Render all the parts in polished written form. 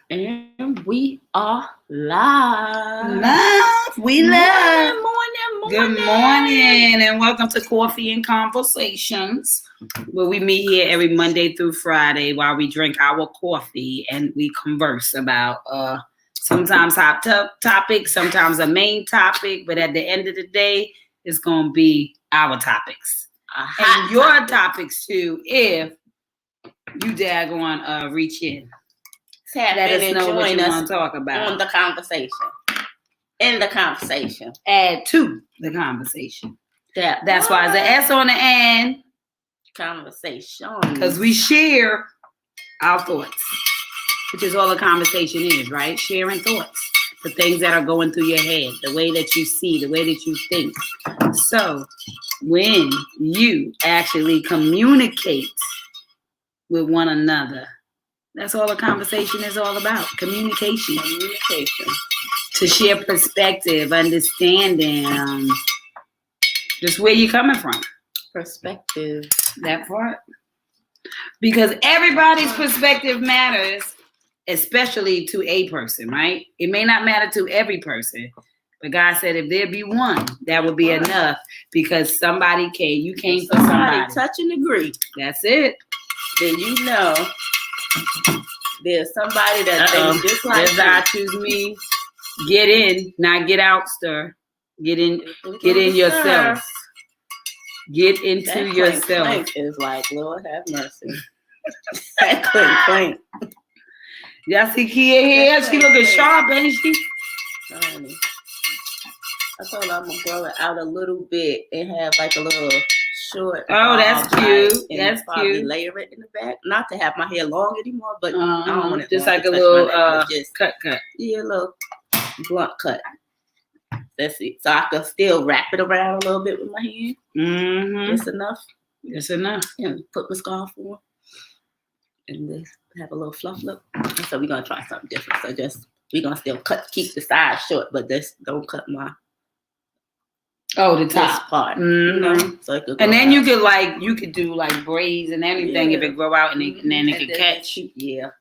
And we are live. We live. Morning. Good morning, and welcome to Coffee and Conversations, where we meet here every Monday through Friday while we drink our coffee and we converse about sometimes hot topics, sometimes a main topic, but at the end of the day, it's going to be our topics. And your topics too, if you daggone reach in. Let us know what you want to talk about on the conversation. In the conversation. Add to the conversation. That's why it's an S on the end. Conversation. Because we share our thoughts, which is all a conversation is, right? Sharing thoughts. The things that are going through your head, the way that you see, the way that you think. So when you actually communicate with one another, that's all a conversation is all about. Communication. To share perspective, understanding, just where you're coming from. Perspective. That part. Because everybody's perspective matters, especially to a person, right? It may not matter to every person. But God said if there be one, that would be enough. Because you came for somebody. Touch and agree. That's it. Then you know there's somebody that thinks just like you. I choose me. Get in, not get out, sir. Get in yourself. Get into that yourself. Clank is like, Lord have mercy. That clank. Y'all see Kia here? She looking sharp, ain't she? I told her I'm gonna grow it out a little bit and have like a little short. Oh, that's cute. That's probably cute. Layer it in the back. Not to have my hair long anymore, but I don't want it just long like a little cut. Yeah, a little blunt cut. That's it. So I can still wrap it around a little bit with my hand. Mm-hmm. Just enough. Just enough. And put my scarf on. And just have a little fluff look. And so we're gonna try something different. So we're gonna still keep the sides short, but just don't cut my the top part. Mm-hmm. You know? So it could go and then out. you could do like braids and everything if it grow out and then it could catch. Yeah.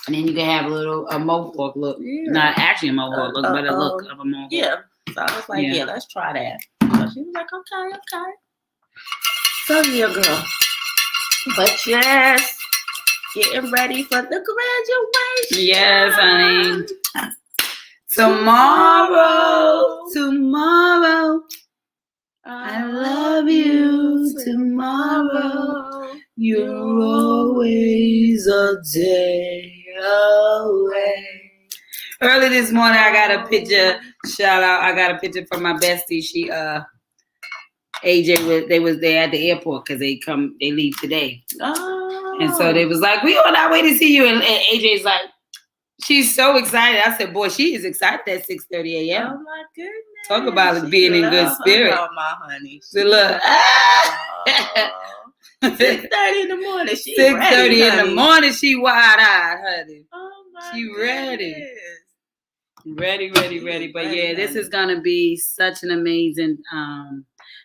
And then you can have a mohawk look. Yeah. Not actually a mohawk look, but a look of a mohawk. Yeah. So I was like, let's try that. So she was like, okay. So yeah, girl. But yes, getting ready for the graduation. Yes, honey. Tomorrow. I love you. Tomorrow. You're always a day away. Early this morning, I got a picture. Shout out! I got a picture from my bestie. She, AJ, they was there at the airport because they leave today. Oh. And so they was like, "We on our way to see you." And AJ's like, she's so excited. I said, "Boy, she is excited at 6:30 a.m." Oh my goodness! Talk about being in good spirit. Oh my honey. So look. 6:30 in the morning. 6:30 in the morning. She wide-eyed, honey. Oh my She goodness. ready. But yeah, this is gonna be such an amazing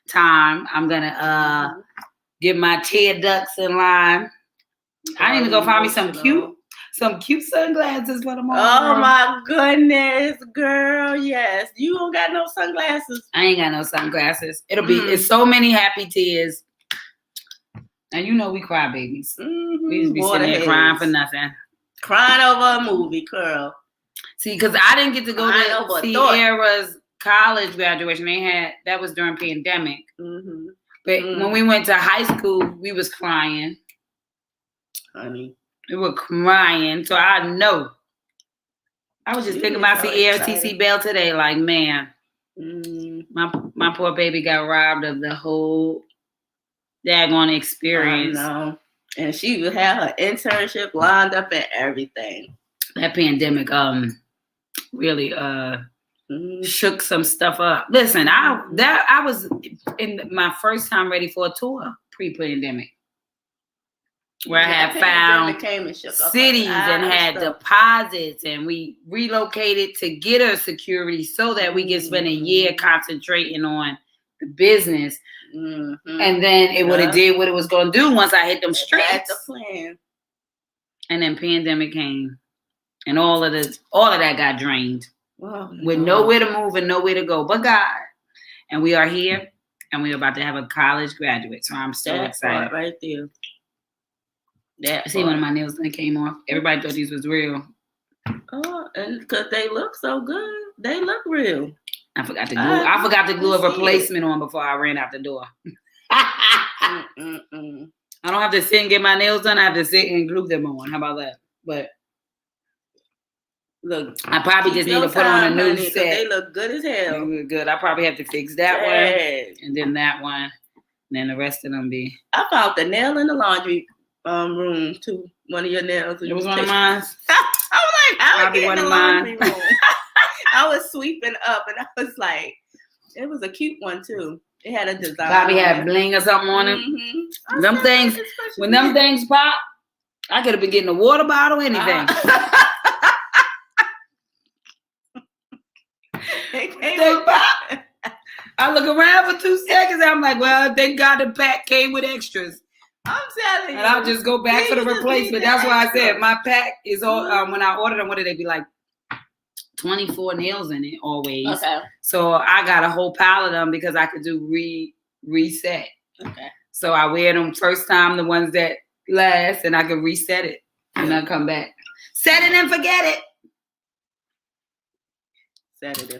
time. I'm gonna get my tear ducts in line. I need to go find me some cute sunglasses for tomorrow. Oh my goodness, girl! Yes, you don't got no sunglasses. I ain't got no sunglasses. It's so many happy tears. And you know we cry babies. Mm-hmm. We just be sitting there crying for nothing. Crying over a movie, girl. See, because I didn't get to go to Sierra's college graduation. That was during pandemic. Mm-hmm. But when we went to high school, we was crying. Honey. We were crying. So I know. I was just thinking about Sierra TC Bell today. Like, man, my poor baby got robbed of the whole daggone experience. I know. And she had her internship lined up and everything. That pandemic really shook some stuff up. Listen, I was in my first time ready for a tour pre-pandemic. Where I had found cities and had deposits, and we relocated to get her security so that we could spend a year concentrating on the business. Mm-hmm. And then it would have did what it was going to do once I hit them streets. That's the plan. And then pandemic came. And all of that got drained. Well, with nowhere to move and nowhere to go but God. And we are here, and we're about to have a college graduate. So I'm so excited. Right there. I see one of my nails that came off. Everybody thought these was real. Oh, and because they look so good, they look real. I forgot to glue. I forgot to glue a replacement on before I ran out the door. I don't have to sit and get my nails done. I have to sit and glue them on. How about that? But look, I probably just need to put on a new set. They look good as hell. They look good. I probably have to fix that one, and then that one, and then the rest of them be. I found the nail in the laundry room too. One of your nails. It was one of mine. I was like, I'll be one of mine. I was sweeping up, and I was like, it was a cute one too. It had a design. Probably had bling or something on it. Mm-hmm. Them things, when them things pop, I could have been getting a water bottle, anything. I look around for 2 seconds. I'm like, well, thank God the pack came with extras. I'm telling you. And I'll just go back for the replacement. That's why I said my pack is all. When I ordered them, what did they be like? 24 nails in it always. Okay. So I got a whole pile of them because I could do reset. Okay. So I wear them first time, the ones that last, and I can reset it and I'll come back. Set it and forget it.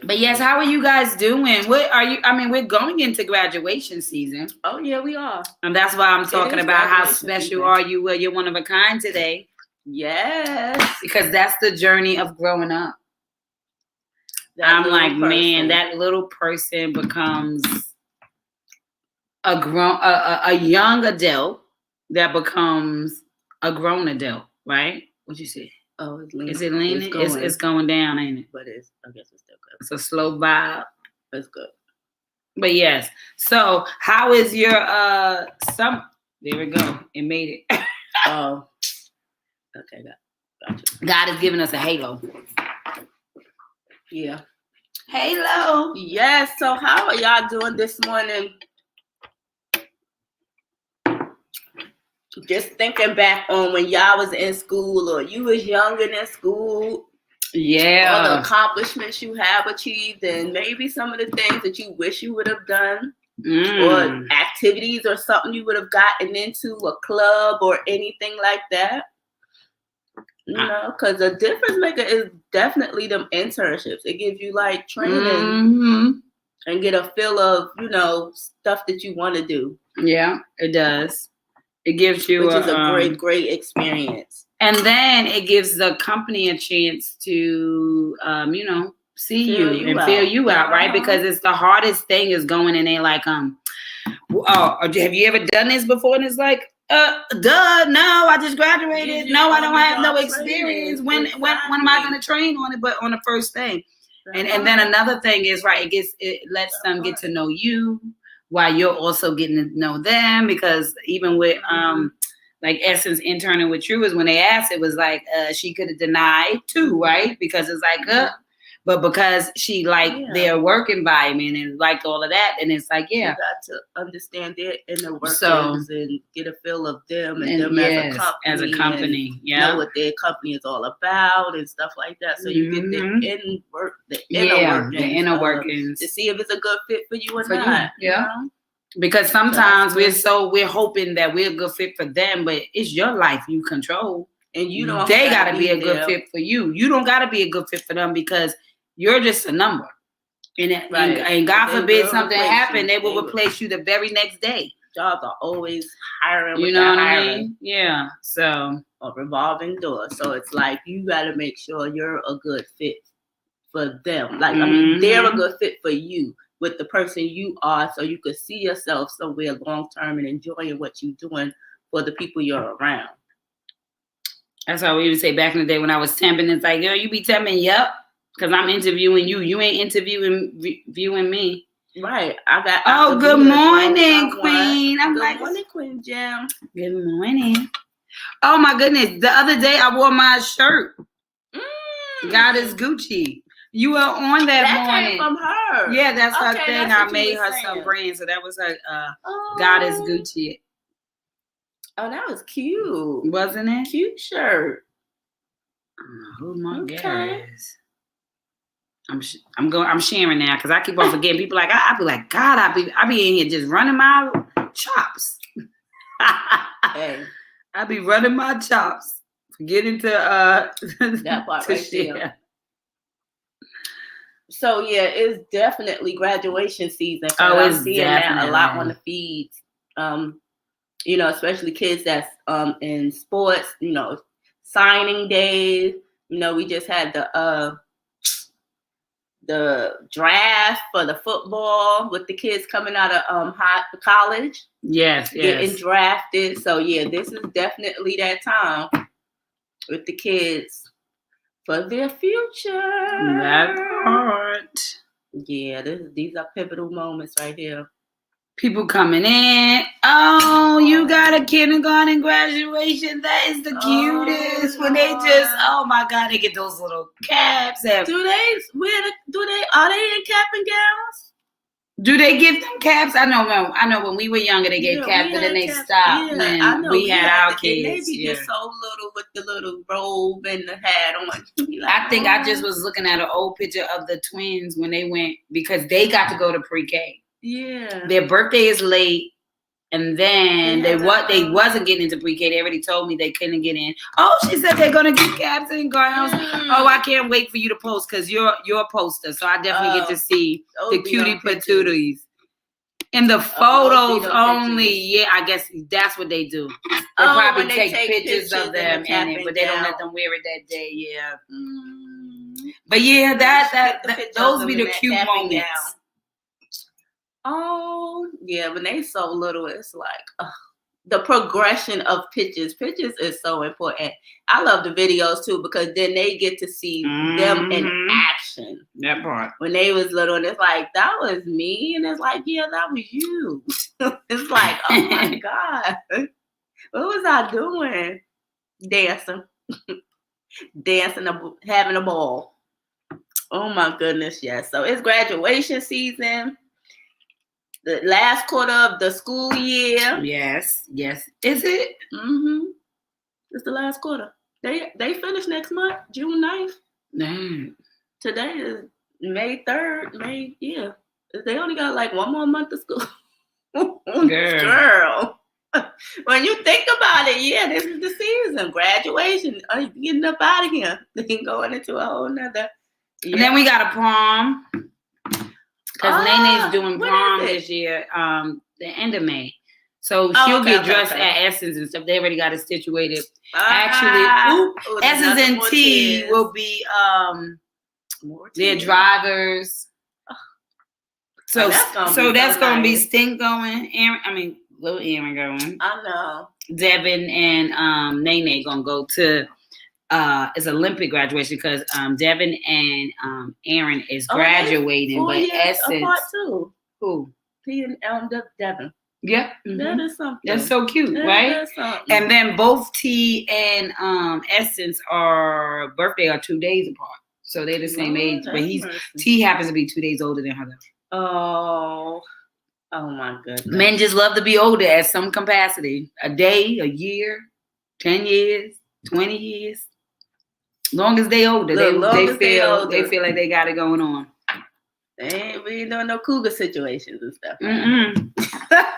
But yes, how are you guys doing? What are you? I mean, we're going into graduation season. Oh yeah, we are. And that's why I'm talking about how special are you? Well, you're one of a kind today. Yes. Because that's the journey of growing up. I'm like, man, that little person becomes a young adult that becomes a grown adult, right? What'd you say? Oh, it's leaning. Is it leaning? It's going down, ain't it? But I guess it's still good. It's a slow vibe. It's good. But yes. So how is your summer? There we go. It made it. Oh. Okay, gotcha. God has given us a halo. Yeah. Halo. Yes. So how are y'all doing this morning? Just thinking back on when y'all was in school or you was younger in school. Yeah. All the accomplishments you have achieved and maybe some of the things that you wish you would have done. Or activities or something you would have gotten into, a club or anything like that. You know, because the difference maker is definitely them internships. It gives you like training and get a feel of, you know, stuff that you want to do. Yeah, it does. It gives you which is a great experience. And then it gives the company a chance to, you know, see you and feel you out, right? Because it's the hardest thing is going in there like, oh, have you ever done this before? And it's like, no, I just graduated. No, I don't have no experience. When am I going to train on it? But on the first thing. And then another thing is, right, it lets them get to know you while you're also getting to know them. Because even with like Essence interning with True is when they asked, it was like she could have denied too, right? Because it's like, but because she liked their work environment and liked all of that, and it's like, you got to understand their inner workings and get a feel of them and them as a company, know what their company is all about and stuff like that. So you get the inner workings to see if it's a good fit for you or not. You know? Because sometimes we're hoping that we're a good fit for them, but it's your life you control. And you don't they gotta be a good fit for you. You don't gotta be a good fit for them because you're just a number. And God forbid something happen, they will replace you the very next day. Jobs are always hiring. You know what I mean? Yeah. So a revolving door. So it's like you gotta make sure you're a good fit for them. Like I mean, they're a good fit for you. With the person you are, so you could see yourself somewhere long term and enjoying what you're doing for the people you're around. That's how we would say back in the day when I was temping. It's like, yo, you be temping, yep, because I'm interviewing you. You ain't viewing me. Right. Oh, good morning, Queen. I'm good morning, Queen Jam. Good morning. Oh my goodness. The other day I wore my shirt. God is Gucci. You were on that morning. Came from her. Yeah, that's her thing. I made her some brand. So that was her God is Gucci. Oh, that was cute. Wasn't it? Cute shirt. Who Margaris? I'm sharing now because I keep on forgetting. People like I be like, God, I be in here just running my chops. Hey, I be running my chops, forgetting to that part right there. So yeah, it's definitely graduation season. I'm seeing that a lot on the feeds. You know, especially kids that's in sports. You know, signing days. You know, we just had the draft for the football with the kids coming out of college. Yes, getting drafted. So yeah, this is definitely that time with the kids for their future. That part. Yeah, these are pivotal moments right here. People coming in. Oh, you got a kindergarten graduation. That is the cutest. When they just, oh my God, they get those little caps. Are they in cap and gowns? Do they give them caps? I know when we were younger they gave caps, but then they stopped when we had our kids. And they be just so little with the little robe and the hat on. Like, I think I just was looking at an old picture of the twins when they went, because they got to go to pre-K. Yeah. Their birthday is late, and then they wasn't getting into pre-K. They already told me they couldn't get in. Oh, she said they're gonna get caps and gowns. Oh, I can't wait for you to post because you're a poster, so I definitely get to see the cutie patooties. In the photos only, yeah, I guess that's what they do. They probably take pictures of them in it, but they don't let them wear it that day. Yeah. But yeah, that those be the cute moments. Oh, yeah, when they so little, it's like the progression of pictures. Pictures is so important. I love the videos too because then they get to see them in action. That part. When they was little, and it's like, that was me. And it's like, yeah, that was you. It's like, oh my God. What was I doing? Dancing. Dancing, having a ball. Oh my goodness, yes. So it's graduation season. The last quarter of the school year. Yes. Is it? Mm-hmm. It's the last quarter. They finish next month, June 9th. Dang. Today is May 3rd. Yeah. They only got like one more month of school. Girl. When you think about it, yeah, this is the season. Graduation. Getting up out of here. Then going into a whole nother. Yeah. And then we got a prom. Because Nene's doing prom this year, the end of May. So she'll get dressed at Essence and stuff. They already got it situated. Actually, Essence and T will be their drivers. So that's gonna be Stink going. Little Aaron going. I know. Devin and Nene gonna go to it's Olympic graduation because Devin and Aaron is graduating, but Essence apart too. Who? He and Devin. Yeah, that is something. That's so cute, right? And then both T and Essence birthday are 2 days apart, so they're the same age. But T happens to be 2 days older than her. Oh my goodness. Men just love to be older at some capacity. A day, a year, 10 years, 20 years. Long as they older, they feel like they got it going on. We ain't doing no cougar situations and stuff.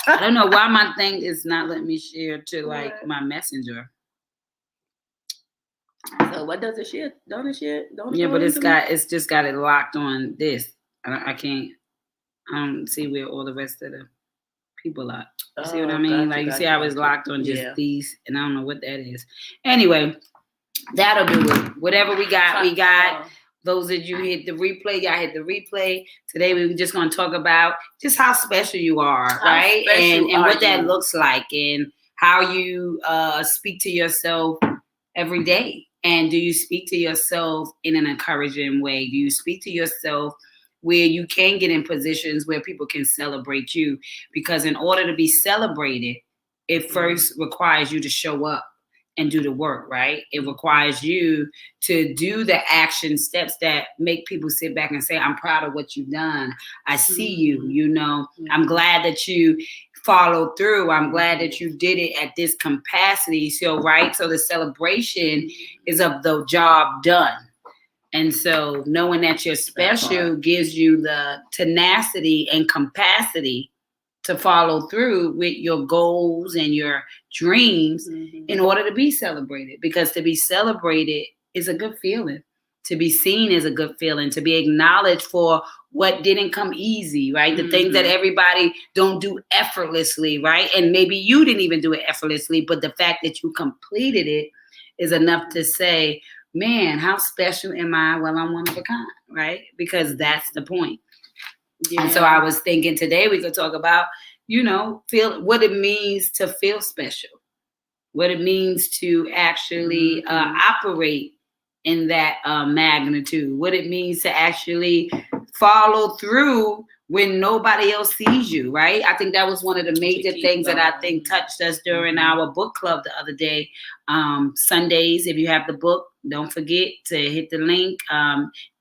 I don't know why my thing is not letting me share to like my messenger. So what does it share? Don't it share? Yeah, but it's just got it locked on this. I can't. I don't see where all the rest of the people are. You see what I mean? You see how it's locked on just these, and I don't know what that is. Anyway, that'll do it. Whatever we got. Those of you hit the replay, y'all hit the replay. Today we're just going to talk about just how special you are, right? And what that looks like, and how you speak to yourself every day. And do you speak to yourself in an encouraging way? Do you speak to yourself where you can get in positions where people can celebrate you? Because in order to be celebrated, it first requires you to show up and do the work, right? It requires you to do the action steps that make people sit back and say, I'm proud of what you've done. I see you, I'm glad that you followed through. I'm glad that you did it at this capacity. So, right. So the celebration is of the job done. And so knowing that you're special gives you the tenacity and capacity to follow through with your goals and your dreams in order to be celebrated. Because to be celebrated is a good feeling. To be seen is a good feeling. To be acknowledged for what didn't come easy, right? The things that everybody don't do effortlessly, right? And maybe you didn't even do it effortlessly, but the fact that you completed it is enough to say, man, how special am I? Well, I'm one of a kind, right? Because that's the point. Yeah. And so I was thinking today we could talk about, feel what it means to feel special, what it means to actually operate in that magnitude, what it means to actually follow through when nobody else sees you, right? I think that was one of the major things that I think touched us during our book club the other day. Sundays, if you have the book, don't forget to hit the link.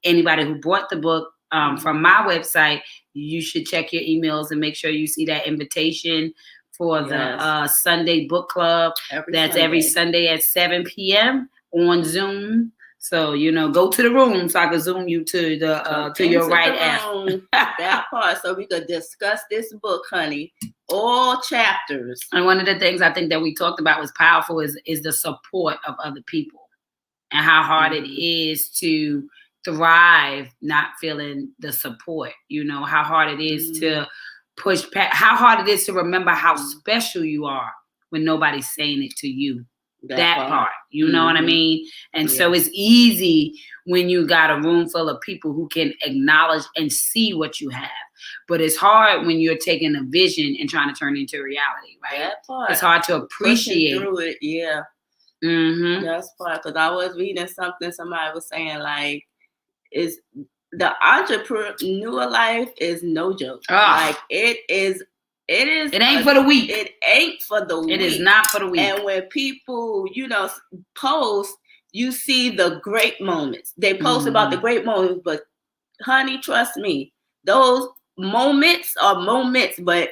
Anybody who bought the book from my website, you should check your emails and make sure you see that invitation for the Sunday book club. Every Sunday at 7 p.m. on Zoom. So, go to the room so I can zoom you to the to your right app. That part, so we could discuss this book, honey. All chapters. And one of the things I think that we talked about was powerful is the support of other people and how hard it is to thrive not feeling the support. How hard it is to push past, how hard it is to remember how special you are when nobody's saying it to you. That part, you know what I mean? And so it's easy when you got a room full of people who can acknowledge and see what you have. But it's hard when you're taking a vision and trying to turn it into reality, right? That part. It's hard to appreciate. Pushing through it, yeah. That's part. Because I was reading something, somebody was saying, like, is the entrepreneur life is no joke. Like, it is. It ain't for the weak. It ain't for the weak. It is not for the weak. And when people, post, you see the great moments. They post about the great moments, but honey, trust me, those moments are moments, but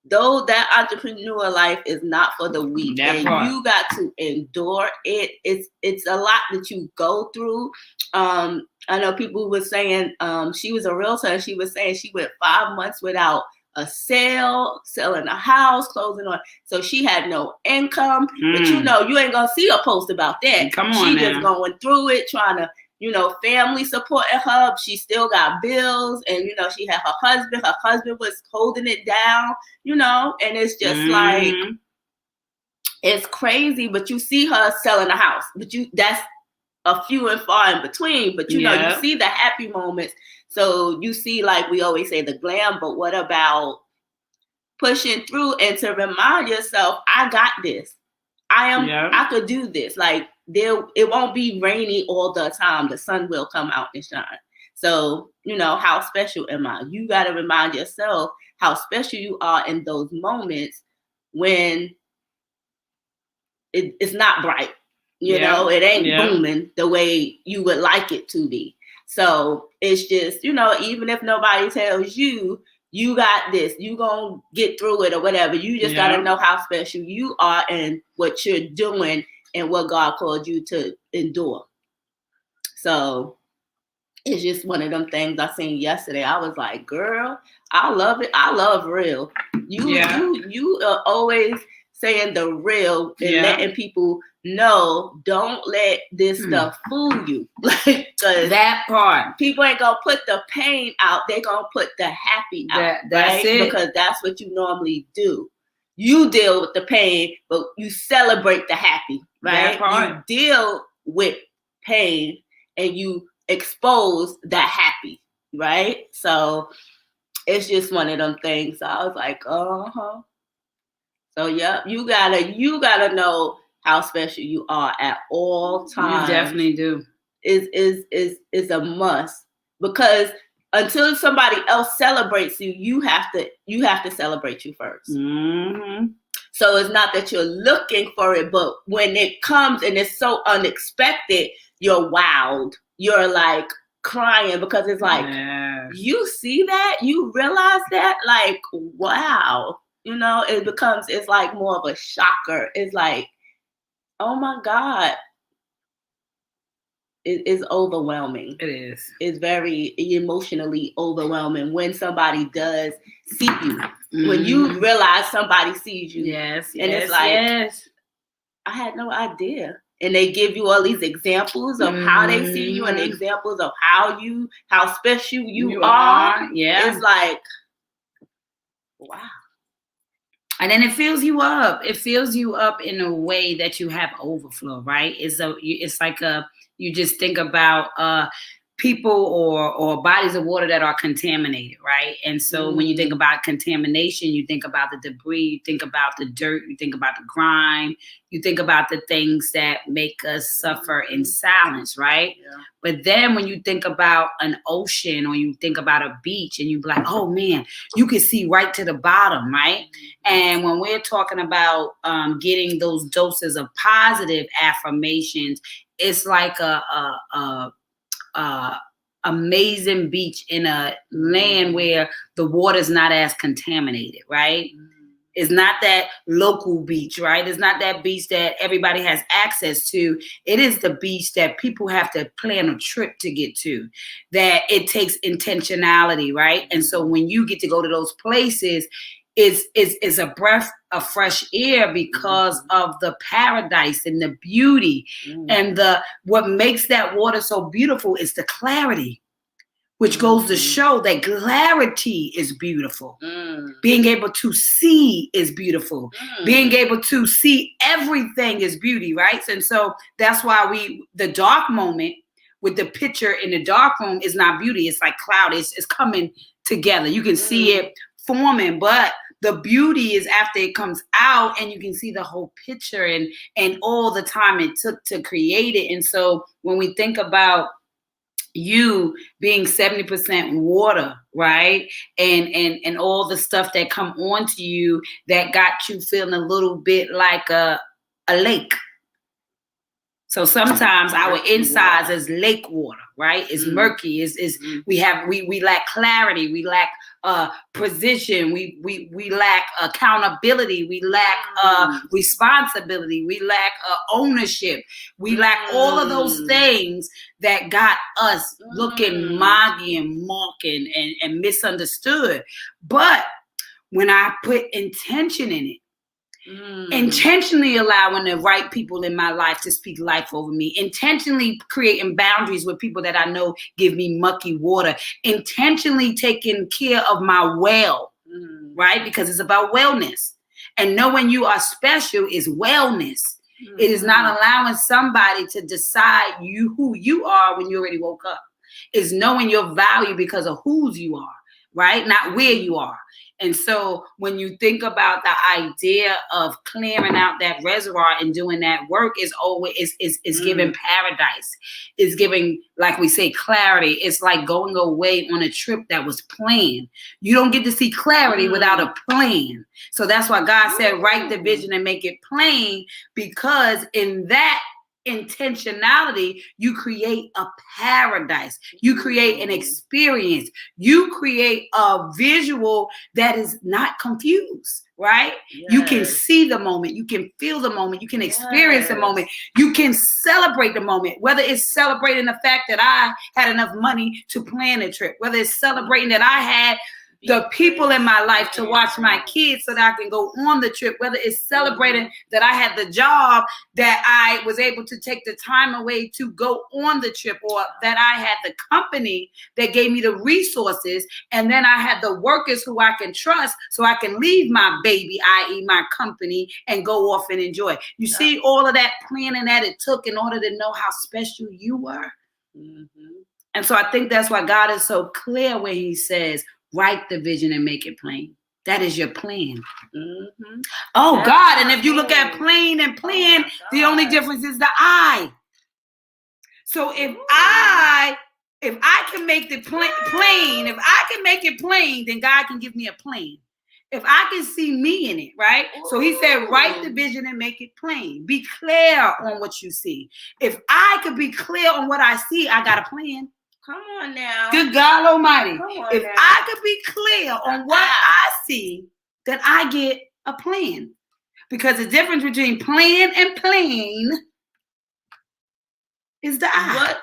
that entrepreneur life is not for the weak. You got to endure it. It's a lot that you go through. I know people were saying she was a realtor and she was saying she went 5 months without a sale, selling a house, closing on. So she had no income. But you ain't gonna see a post about that. Come on, she just going through it, trying to, family supporting her. She still got bills, and she had her husband. Her husband was holding it down, and it's just like it's crazy. But you see her selling a house, but that's a few and far in between. But you see the happy moments. So you see, like we always say, the glam, but what about pushing through and to remind yourself, I got this. I could do this. Like it won't be rainy all the time. The sun will come out and shine. So, how special am I? You got to remind yourself how special you are in those moments when it's not bright. It ain't booming the way you would like it to be. So it's just, even if nobody tells you, you got this, you gonna get through it or whatever. You just gotta know how special you are and what you're doing and what God called you to endure. So it's just one of them things I seen yesterday. I was like, girl, I love it. I love real. You are always saying the real and letting people know, don't let this stuff fool you. Like, that part. People ain't gonna put the pain out, they gonna put the happy out. That's it. Because that's what you normally do. You deal with the pain, but you celebrate the happy, right? You deal with pain and you expose the happy, right? So it's just one of them things. So I was like, So you gotta know how special you are at all times. You definitely do. Is a must, because until somebody else celebrates you, you have to celebrate you first. So it's not that you're looking for it, but when it comes and it's so unexpected, you're wowed. You're like crying because it's like, you see that? You realize that? Like, wow. You know, it's like more of a shocker. It's like, oh my God. It is overwhelming. It is. It's very emotionally overwhelming when somebody does see you. Mm-hmm. When you realize somebody sees you. Yes. And it's like, I had no idea. And they give you all these examples of how they see you and examples of how special you are. Yeah. It's like, wow. And then it fills you up. It fills you up in a way that you have overflow, right? It's like you just think about people or bodies of water that are contaminated, right? And so when you think about contamination, you think about the debris, you think about the dirt, you think about the grime, you think about the things that make us suffer in silence, right? Yeah. But then when you think about an ocean or you think about a beach and you be like, oh man, you can see right to the bottom, right? And when we're talking about getting those doses of positive affirmations, it's like a amazing beach in a land where the water's not as contaminated, right? It's not that local beach, right? It's not that beach that everybody has access to. It is the beach that people have to plan a trip to get to, that it takes intentionality, right? And so when you get to go to those places, it's a breath of fresh air because of the paradise and the beauty. And what makes that water so beautiful is the clarity, which goes to show that clarity is beautiful. Being able to see is beautiful. Being able to see everything is beauty, right? And so that's why the dark moment with the picture in the dark room is not beauty. It's like cloud. It's coming together. You can see it forming, but the beauty is after it comes out and you can see the whole picture and all the time it took to create it. And so when we think about you being 70% water, right? And all the stuff that come onto you that got you feeling a little bit like a lake. So sometimes our insides is lake water, right? It's murky. We lack clarity. We lack precision. We lack accountability. We lack responsibility. We lack ownership. We lack all of those things that got us looking moggy and mocking and misunderstood. But when I put intention in it, intentionally allowing the right people in my life to speak life over me, intentionally creating boundaries with people that I know give me mucky water, intentionally taking care of my well, right? Because it's about wellness. And knowing you are special is wellness. It is not allowing somebody to decide who you are when you already woke up. It's knowing your value because of whose you are, right? Not where you are. And so when you think about the idea of clearing out that reservoir and doing that work is always is giving paradise. It's giving, like we say, clarity. It's like going away on a trip that was planned. You don't get to see clarity without a plan. So that's why God said, write the vision and make it plain, because in that intentionality, you create a paradise. You create an experience. You create a visual that is not confused, right? Yes. You can see the moment. You can feel the moment. You can experience the moment. You can celebrate the moment, whether it's celebrating the fact that I had enough money to plan a trip, whether it's celebrating that I had the people in my life to watch my kids so that I can go on the trip, whether it's celebrating that I had the job that I was able to take the time away to go on the trip, or that I had the company that gave me the resources, and then I had the workers who I can trust so I can leave my baby, i.e. my company, and go off and enjoy. You see all of that planning that it took in order to know how special you were. And so I think that's why God is so clear when he says, write the vision and make it plain. That is your plan. Oh, God. And if you look at plain and plan, the only difference is the I. So if I can make the plain, if I can make it plain, then God can give me a plan. If I can see me in it, right? So he said, write the vision and make it plain. Be clear on what you see. If I could be clear on what I see, I got a plan. Come on now. Good God Almighty. If I could be clear on what I see, that I get a plan. Because the difference between plan and plain is the I.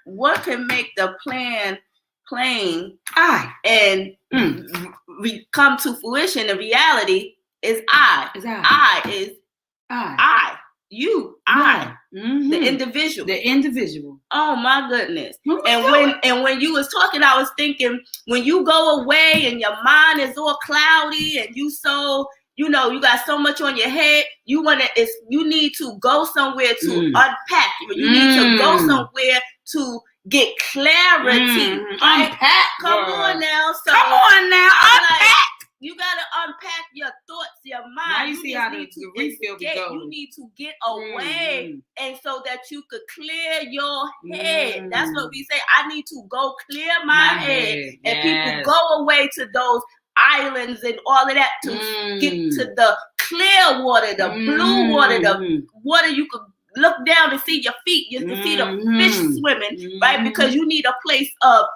What can make the plan plain I and come to fruition? The reality is I. You, the individual. The individual. Oh my goodness. And when you was talking, I was thinking, when you go away and your mind is all cloudy and you got so much on your head, you need to go somewhere to unpack. You need to go somewhere to get clarity. Unpack. Come on now. Unpack. You gotta unpack your thoughts, your mind. Now you see how the refill be going. You need to get away, and so that you could clear your head. That's what we say. I need to go clear my head, and people go away to those islands and all of that to get to the clear water, the blue water, the water you could look down and see your feet. You can see the fish swimming, right? Because you need a place of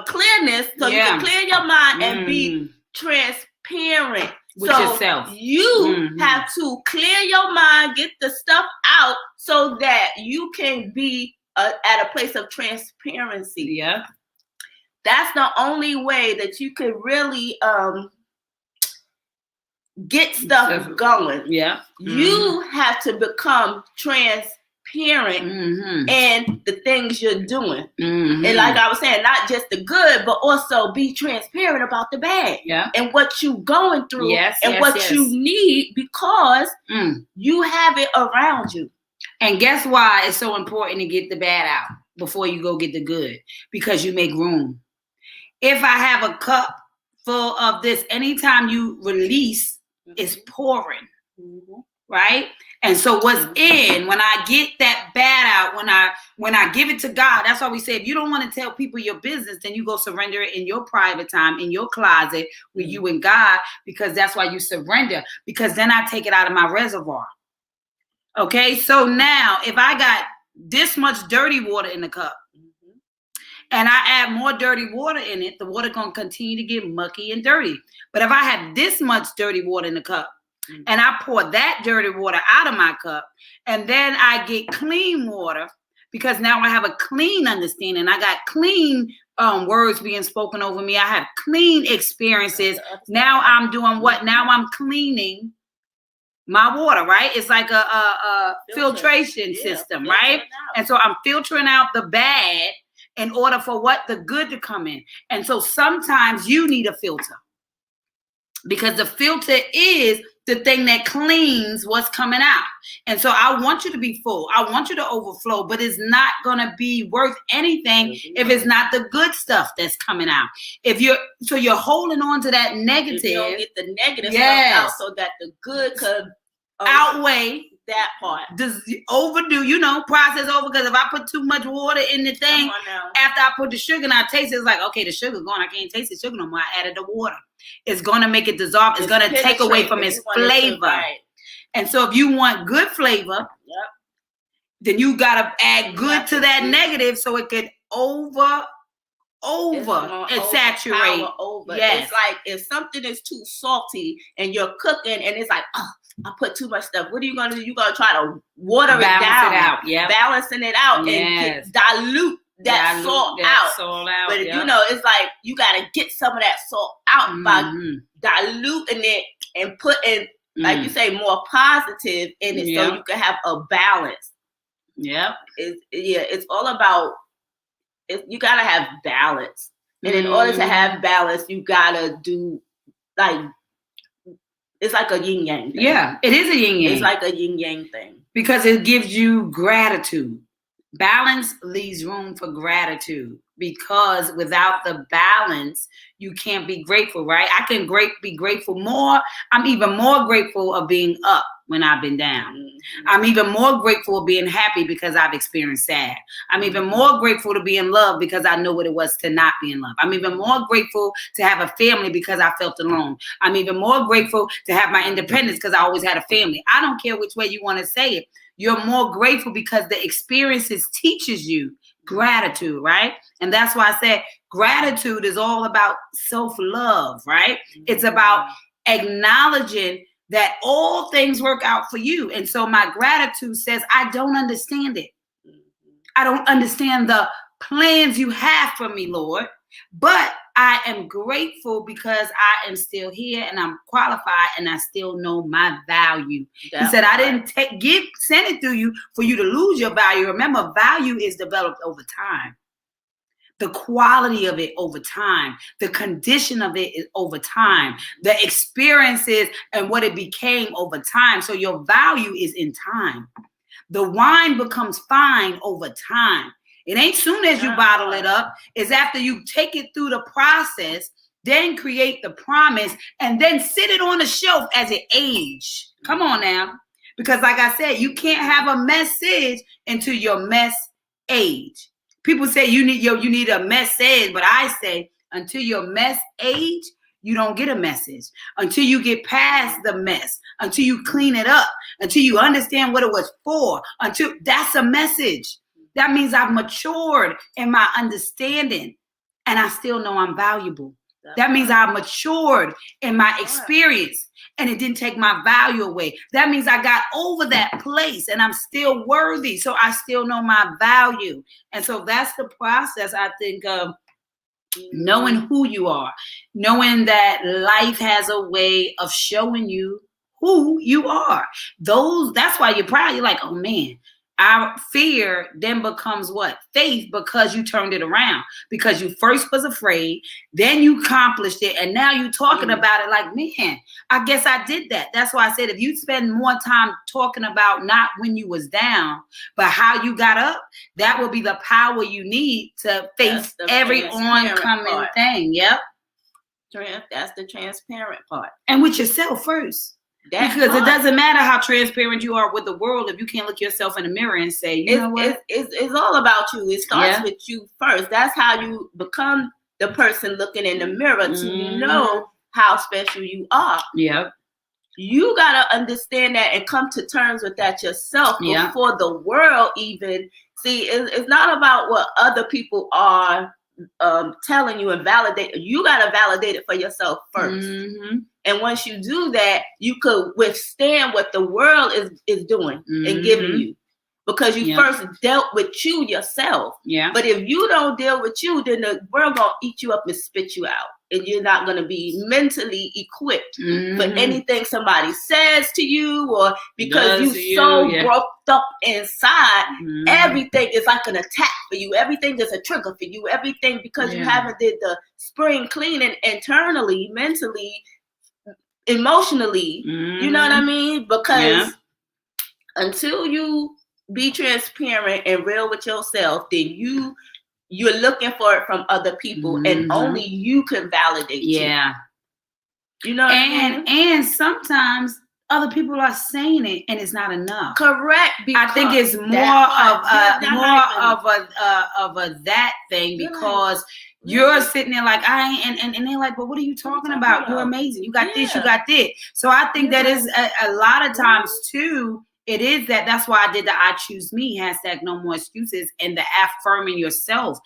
clearness, so you can clear your mind and be transparent with yourself. You have to clear your mind, get the stuff out, so that you can be at a place of transparency. Yeah, that's the only way that you can really get stuff going. Yeah, you have to become transparent and the things you're doing. And like I was saying, not just the good, but also be transparent about the bad. Yeah. And what you going through what you need, because you have it around you. And guess why it's so important to get the bad out before you go get the good? Because you make room. If I have a cup full of this, anytime you release, it's pouring. Right? And so what's in, when I get that bad out, when I give it to God, that's why we say, if you don't want to tell people your business, then you go surrender it in your private time, in your closet with you and God, because that's why you surrender, because then I take it out of my reservoir. Okay. So now if I got this much dirty water in the cup and I add more dirty water in it, the water going to continue to get mucky and dirty. But if I have this much dirty water in the cup, and I pour that dirty water out of my cup, and then I get clean water, because now I have a clean understanding. I got clean words being spoken over me. I have clean experiences. Now I'm doing what? Now I'm cleaning my water, right? It's like a filtration system, right? And so I'm filtering out the bad in order for what? The good to come in. And so sometimes you need a filter, because the filter is the thing that cleans what's coming out. And so I want you to be full. I want you to overflow, but it's not going to be worth anything if it's not the good stuff that's coming out. So you're holding on to that negative. You don't get the negative stuff out, so that the good could outweigh that part. Does overdo, process over. Because if I put too much water in the thing, after I put the sugar and I taste it, it's like, okay, the sugar's gone. I can't taste the sugar no more. I added the water. It's going to make it dissolve. It's going to take away from its flavor. And so if you want good flavor, then you got to add good to that negative, so it could saturate. Yes. It's like if something is too salty and you're cooking and it's like, oh, I put too much stuff. What are you going to do? You're going to try to water it down. Balancing it out and dilute that salt out. But it's like you got to get some of that salt out by diluting it and putting, like you say, more positive in it, so you can have a balance. It's all about, you got to have balance. And in order to have balance, you got to do, like, it's like a yin yang thing. Yeah, it is a yin yang. It's like a yin yang thing. Because it gives you gratitude. Balance leaves room for gratitude, because without the balance, you can't be grateful, right? I can be grateful more. I'm even more grateful of being up when I've been down. I'm even more grateful of being happy because I've experienced sad. I'm even more grateful to be in love because I know what it was to not be in love. I'm even more grateful to have a family because I felt alone. I'm even more grateful to have my independence because I always had a family. I don't care which way you want to say it. You're more grateful because the experiences teaches you gratitude, right? And that's why I said Gratitude is all about self-love, right? It's about acknowledging that all things work out for you. And so my gratitude says, I don't understand it. I don't understand the plans you have for me, Lord, but I am grateful because I am still here and I'm qualified and I still know my value. He said, I didn't send it through you for you to lose your value. Remember, value is developed over time. The quality of it over time, the condition of it is over time, the experiences and what it became over time. So your value is in time. The wine becomes fine over time. It ain't soon as you bottle it up. It's after you take it through the process, then create the promise, and then sit it on the shelf as it ages. Come on now. Because like I said, you can't have a message until your mess age. People say you need a message, but I say until your mess age, you don't get a message. Until you get past the mess, until you clean it up, until you understand what it was for, until that's a message. That means I've matured in my understanding and I still know I'm valuable. That means I've matured in my experience and it didn't take my value away. That means I got over that place and I'm still worthy. So I still know my value. And so that's the process, I think, of knowing who you are, knowing that life has a way of showing you who you are. That's why you're proud. You're like, oh man, our fear then becomes what? Faith, because you turned it around. Because you first was afraid, then you accomplished it, and now you're talking about it like, man, I guess I did that. That's why I said if you spend more time talking about not when you was down, but how you got up, that will be the power you need to face every oncoming thing. Yep. That's the transparent part. And with yourself first. Because it doesn't matter how transparent you are with the world if you can't look yourself in the mirror and say, you know what? It's all about you. It starts with you first. That's how you become the person looking in the mirror to know how special you are. Yep. You got to understand that and come to terms with that yourself before the world even. See, it's not about what other people are telling you and validate. You got to validate it for yourself first. And once you do that, you could withstand what the world is doing and giving you, because you first dealt with you yourself. Yeah. But if you don't deal with you, then the world gonna eat you up and spit you out, and you're not gonna be mentally equipped for anything somebody says to you, or because you broke up inside. Everything is like an attack for you. Everything is a trigger for you. Everything because you haven't did the spring cleaning internally, mentally, emotionally. You know what I mean? Because until you be transparent and real with yourself, then you're looking for it from other people, and only you can validate you. You know what I mean? And sometimes other people are saying it and it's not enough. Correct. I think it's more of a that thing, because you're sitting there like, I ain't, and they're like, but what are you talking about? You're amazing. You got this, you got this. So I think that is a lot of times too, it is that's why I did the I choose me, #no more excuses, and the affirming yourself.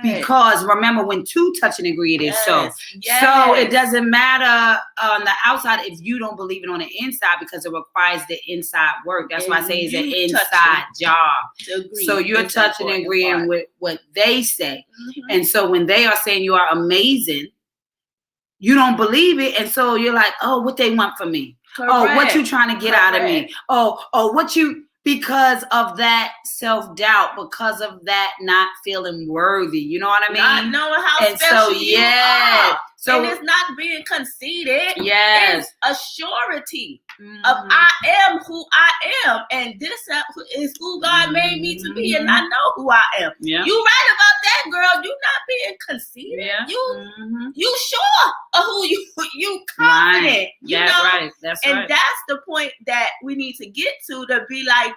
Because remember, when two touch and agree, it is so. So it doesn't matter on the outside if you don't believe it on the inside, because it requires the inside work. That's why I say it's an inside job. So you're touching and agreeing with what they say. And so when they are saying you are amazing, you don't believe it. And so you're like, oh, what they want from me? Oh, what you trying to get out of me? Oh, what you, because of that self-doubt, because of that not feeling worthy. You know what I mean? Not knowing how special you are. So, and it's not being conceited. Yes. It's a surety of I am who I am. And this is who God made me to be. And I know who I am. You right about that, girl. You not being conceited. You sure of who you confident. You know? Right. That's right. And that's the point that we need to get to be like,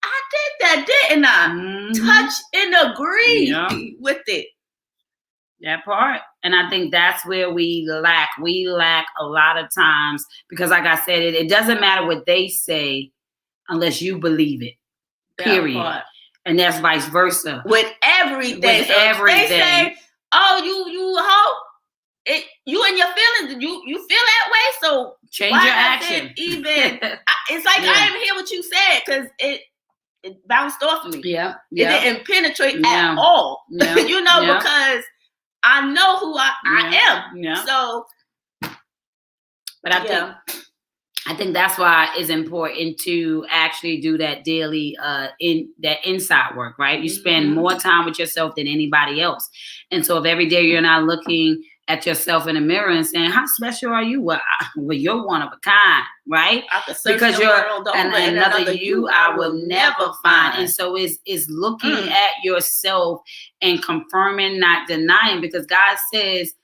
I did that, didn't I? Touch and agree with it. That part. And I think that's where we lack. We lack a lot of times, because like I said, it doesn't matter what they say unless you believe it. Period. And that's vice versa. With everything. They say, oh, you hoe. You and your feelings, you feel that way, so change your action. It's like I didn't hear what you said because it bounced off me. Yeah, it didn't penetrate at all. Because I know who I am. Yeah. So, but I think that's why it's important to actually do that daily inside work, right? You spend more time with yourself than anybody else, and so if every day you're not looking at yourself in the mirror and saying, how special are you? Well, you're one of a kind, right? Because you're another you I will never find. And so it's looking at yourself and confirming, not denying, because God says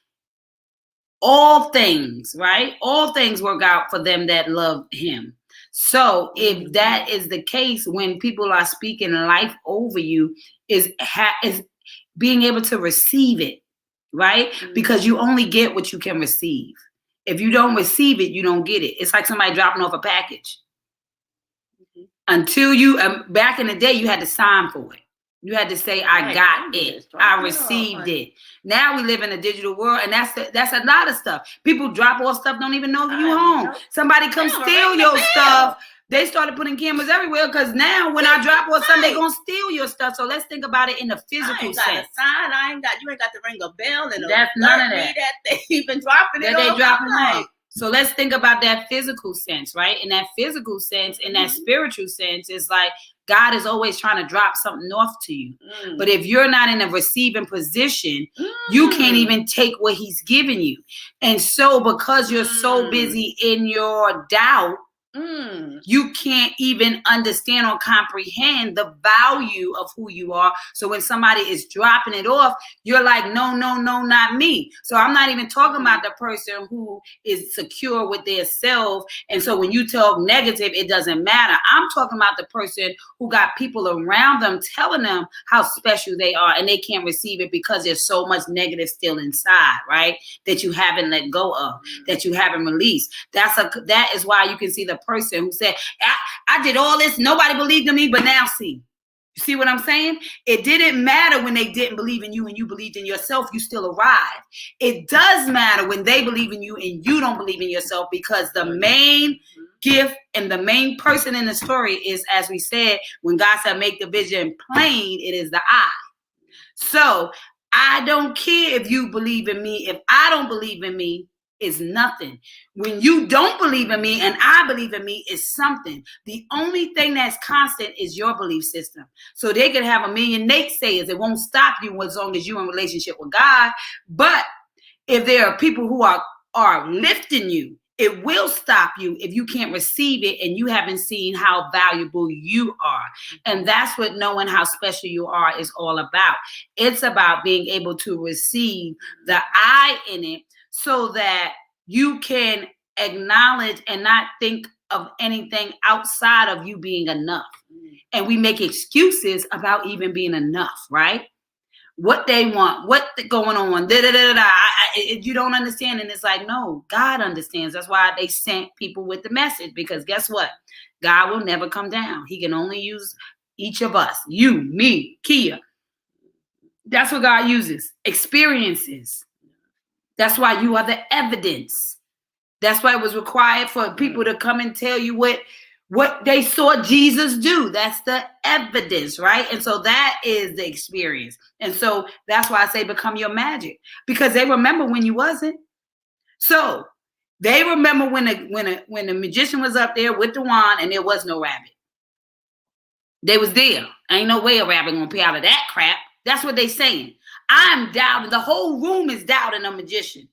all things, right? All things work out for them that love him. So if that is the case, when people are speaking life over you, is being able to receive it. Right? Because you only get what you can receive. If you don't receive it, you don't get it. It's like somebody dropping off a package. Until you, back in the day, you had to sign for it. You had to say, I got it. I received it. Now we live in a digital world, and that's a lot of stuff. People drop off stuff, don't even know if you home. Somebody come steal your stuff. They started putting cameras everywhere because now when I drop off something, they're going to steal your stuff. So let's think about it in the physical sense. You ain't got to ring a bell and that's none of that. That they even dropping it they dropping off. So let's think about that physical sense, right? In that physical sense, in that spiritual sense, it's like God is always trying to drop something off to you. But if you're not in a receiving position, you can't even take what he's giving you. And so because you're so busy in your doubt, you can't even understand or comprehend the value of who you are. So when somebody is dropping it off, you're like, no, not me. So I'm not even talking about the person who is secure with their self. And so when you talk negative, it doesn't matter. I'm talking about the person who got people around them telling them how special they are, and they can't receive it because there's so much negative still inside, right? That you haven't let go of, that you haven't released. That is why you can see the person who said, I did all this, nobody believed in me, but now see. You see what I'm saying? It didn't matter when they didn't believe in you and you believed in yourself, you still arrived. It does matter when they believe in you and you don't believe in yourself, because the main gift and the main person in the story is, as we said, when God said, make the vision plain, it is the I. So I don't care if you believe in me. If I don't believe in me, is nothing. When you don't believe in me and I believe in me, is something. The only thing that's constant is your belief system. So they could have a million naysayers. It won't stop you as long as you're in relationship with God. But if there are people who are lifting you, it will stop you if you can't receive it and you haven't seen how valuable you are. And that's what knowing how special you are is all about. It's about being able to receive the I in it, so that you can acknowledge and not think of anything outside of you being enough. And we make excuses about even being enough, right? What they want, what's going on, you don't understand. And it's like, no, God understands. That's why they sent people with the message, because guess what? God will never come down. He can only use each of us, you, me, Kia. That's what God uses, experiences. That's why you are the evidence. That's why it was required for people to come and tell you what they saw Jesus do. That's the evidence, right? And so that is the experience. And so that's why I say become your magic, because they remember when you wasn't. So they remember when the magician was up there with the wand and there was no rabbit. They was there. Ain't no way a rabbit gonna pay out of that crap. That's what they saying. I'm doubting. The whole room is doubting a magician.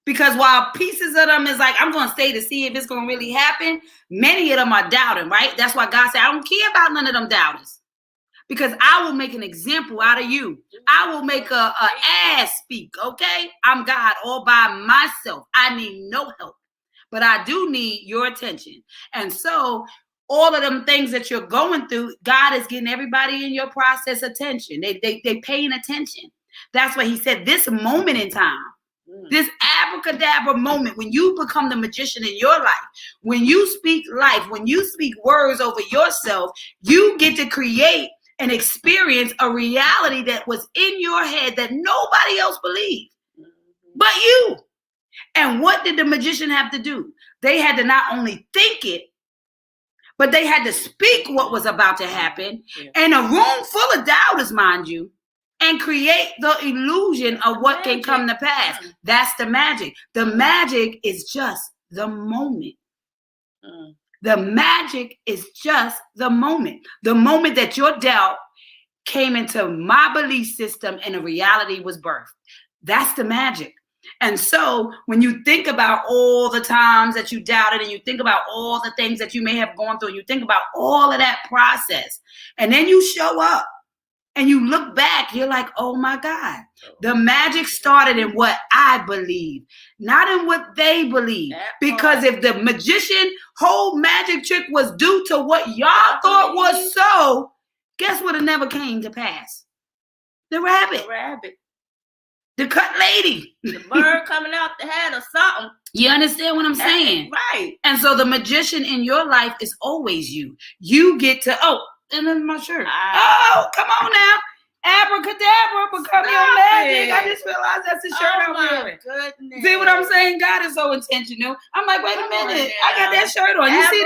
Because while pieces of them is like, I'm going to stay to see if it's going to really happen, many of them are doubting, right? That's why God said, I don't care about none of them doubters. Because I will make an example out of you. I will make a ass speak, okay? I'm God all by myself. I need no help. But I do need your attention. And so all of them things that you're going through, God is getting everybody in your process attention. They paying attention. That's why he said this moment in time, this abracadabra moment, when you become the magician in your life, when you speak life, when you speak words over yourself, you get to create and experience a reality that was in your head that nobody else believed but you. And what did the magician have to do? They had to not only think it, but they had to speak what was about to happen in a room full of doubters, mind you, and create the illusion of what can come to pass. That's the magic. The magic is just the moment. The magic is just the moment. The moment that your doubt came into my belief system and a reality was birthed. That's the magic. And so when you think about all the times that you doubted and you think about all the things that you may have gone through, you think about all of that process, and then you show up and you look back, you're like, oh my God, the magic started in what I believe, not in what they believe. Because if the magician whole magic trick was due to what y'all thought was so, guess what? It never came to pass. The rabbit. The rabbit. The cut lady. The bird coming out the head or something. You understand what I'm saying? Right. And so the magician in your life is always you. You get to, and then my shirt. Oh, come on now. Abracadabra, become your magic. I just realized that's the shirt I'm wearing. Goodness. See what I'm saying? God is so intentional. I'm like, wait a minute. I got that shirt on. You see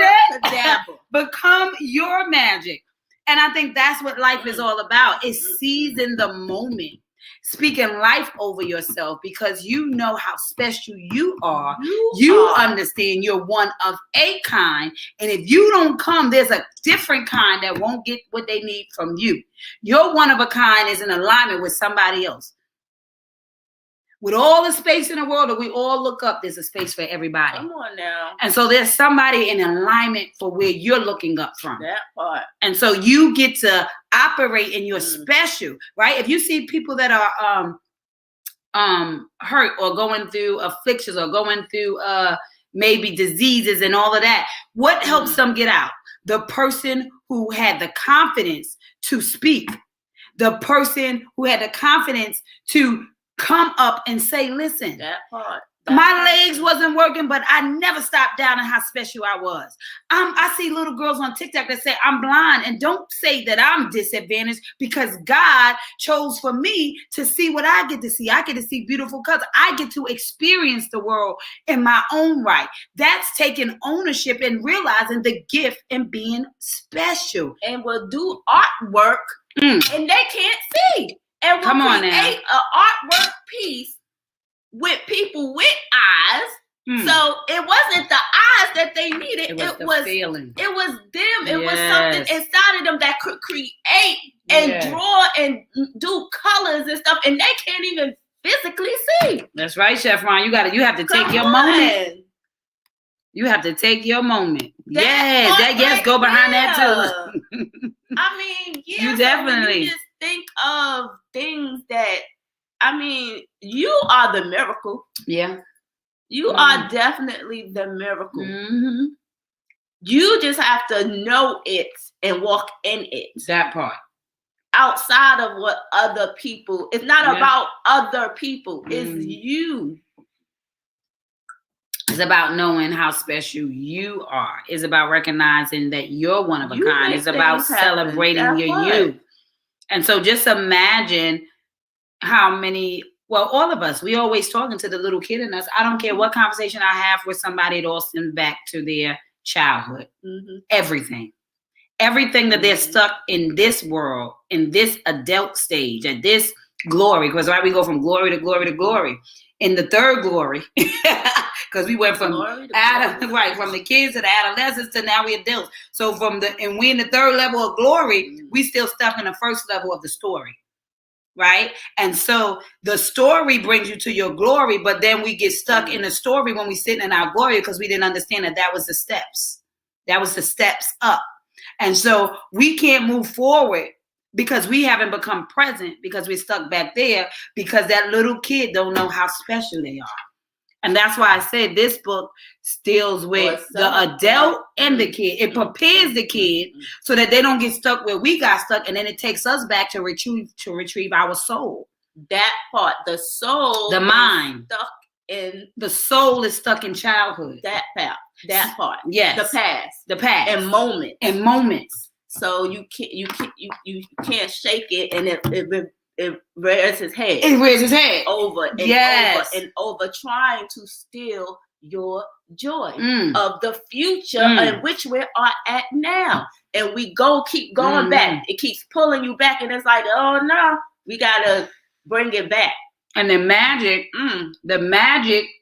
that? Become your magic. And I think that's what life is all about. It's seizing the moment. Speaking life over yourself because you know how special you are. You understand you're one of a kind. And if you don't come, there's a different kind that won't get what they need from you. Your one of a kind is in alignment with somebody else. With all the space in the world that we all look up, there's a space for everybody. Come on now. And so there's somebody in alignment for where you're looking up from. That part. And so you get to operate in your special, right? If you see people that are hurt or going through afflictions or going through maybe diseases and all of that, what helps them get out? The person who had the confidence to speak. The person who had the confidence to come up and say, listen, that part. My legs wasn't working, but I never stopped doubting how special I was. I see little girls on TikTok that say I'm blind, and don't say that I'm disadvantaged because God chose for me to see what I get to see. I get to see beautiful colors. I get to experience the world in my own right. That's taking ownership and realizing the gift and being special. And we'll do artwork and they can't see. And we'll create an artwork piece with people with eyes. So it wasn't the eyes that they needed. It was feeling. It was them. It was something inside of them that could create and draw and do colors and stuff. And they can't even physically see. That's right, Chef Ron. You have to take your moment. You have to take your moment. Go behind that too. I mean, you definitely. You just think of things that, I mean, you are the miracle. Yeah. You are definitely the miracle. You just have to know it and walk in it. That part. Outside of what other people, it's not about other people. It's you. It's about knowing how special you are. It's about recognizing that you're one of a kind. It's about celebrating your you. And so just imagine how many, well, all of us, we always talking to the little kid in us. I don't care what conversation I have with somebody, it all stems back to their childhood. Everything that they're stuck in this world, in this adult stage, at this glory, because we go from glory to glory to glory. In the third glory, because we went from from the kids to the adolescents to now we adults. So and we in the third level of glory, we still stuck in the first level of the story, right? And so the story brings you to your glory, but then we get stuck in the story when we sit in our glory because we didn't understand that was the steps. That was the steps up. And so we can't move forward because we haven't become present because we're stuck back there because that little kid don't know how special they are. And that's why I said this book deals with the adult and the kid. It prepares the kid so that they don't get stuck where we got stuck, and then it takes us back to retrieve our soul. That part, the soul, the mind, stuck in the soul is stuck in childhood. That part, yes, the past, and moments. so you can't shake it, and it rears his head. It rears his head over and yes. over and over, trying to steal your joy of the future in which we are at now. And we keep going back. It keeps pulling you back, and it's like, oh no, we gotta bring it back. And the magic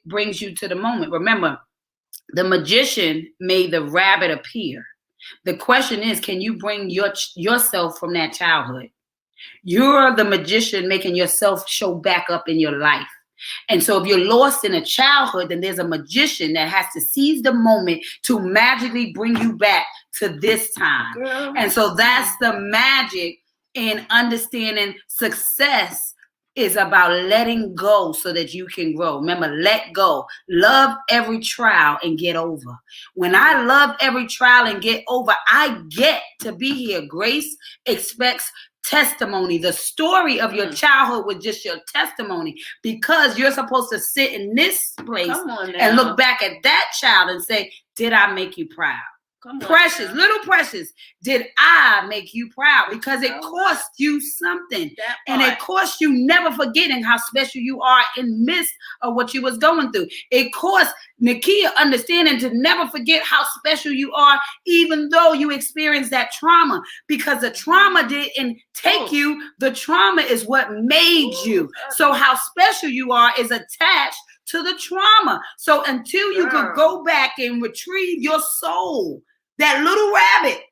brings you to the moment. Remember, the magician made the rabbit appear. The question is, can you bring yourself from that childhood? You're the magician making yourself show back up in your life. And so if you're lost in a childhood, then there's a magician that has to seize the moment to magically bring you back to this time. Girl. And so that's the magic in understanding success is about letting go so that you can grow. Remember, let go. Love every trial and get over. When I love every trial and get over, I get to be here. Grace expects testimony. The story of your childhood was just your testimony, because you're supposed to sit in this place and look back at that child and say, did I make you proud? Precious, little Precious, did I make you proud? Because it cost you something. And it cost you never forgetting how special you are in midst of what you was going through. It cost Nakia understanding to never forget how special you are, even though you experienced that trauma. Because the trauma didn't take you. The trauma is what made you. So how special you are is attached to the trauma. So until you could go back and retrieve your soul, that little rabbit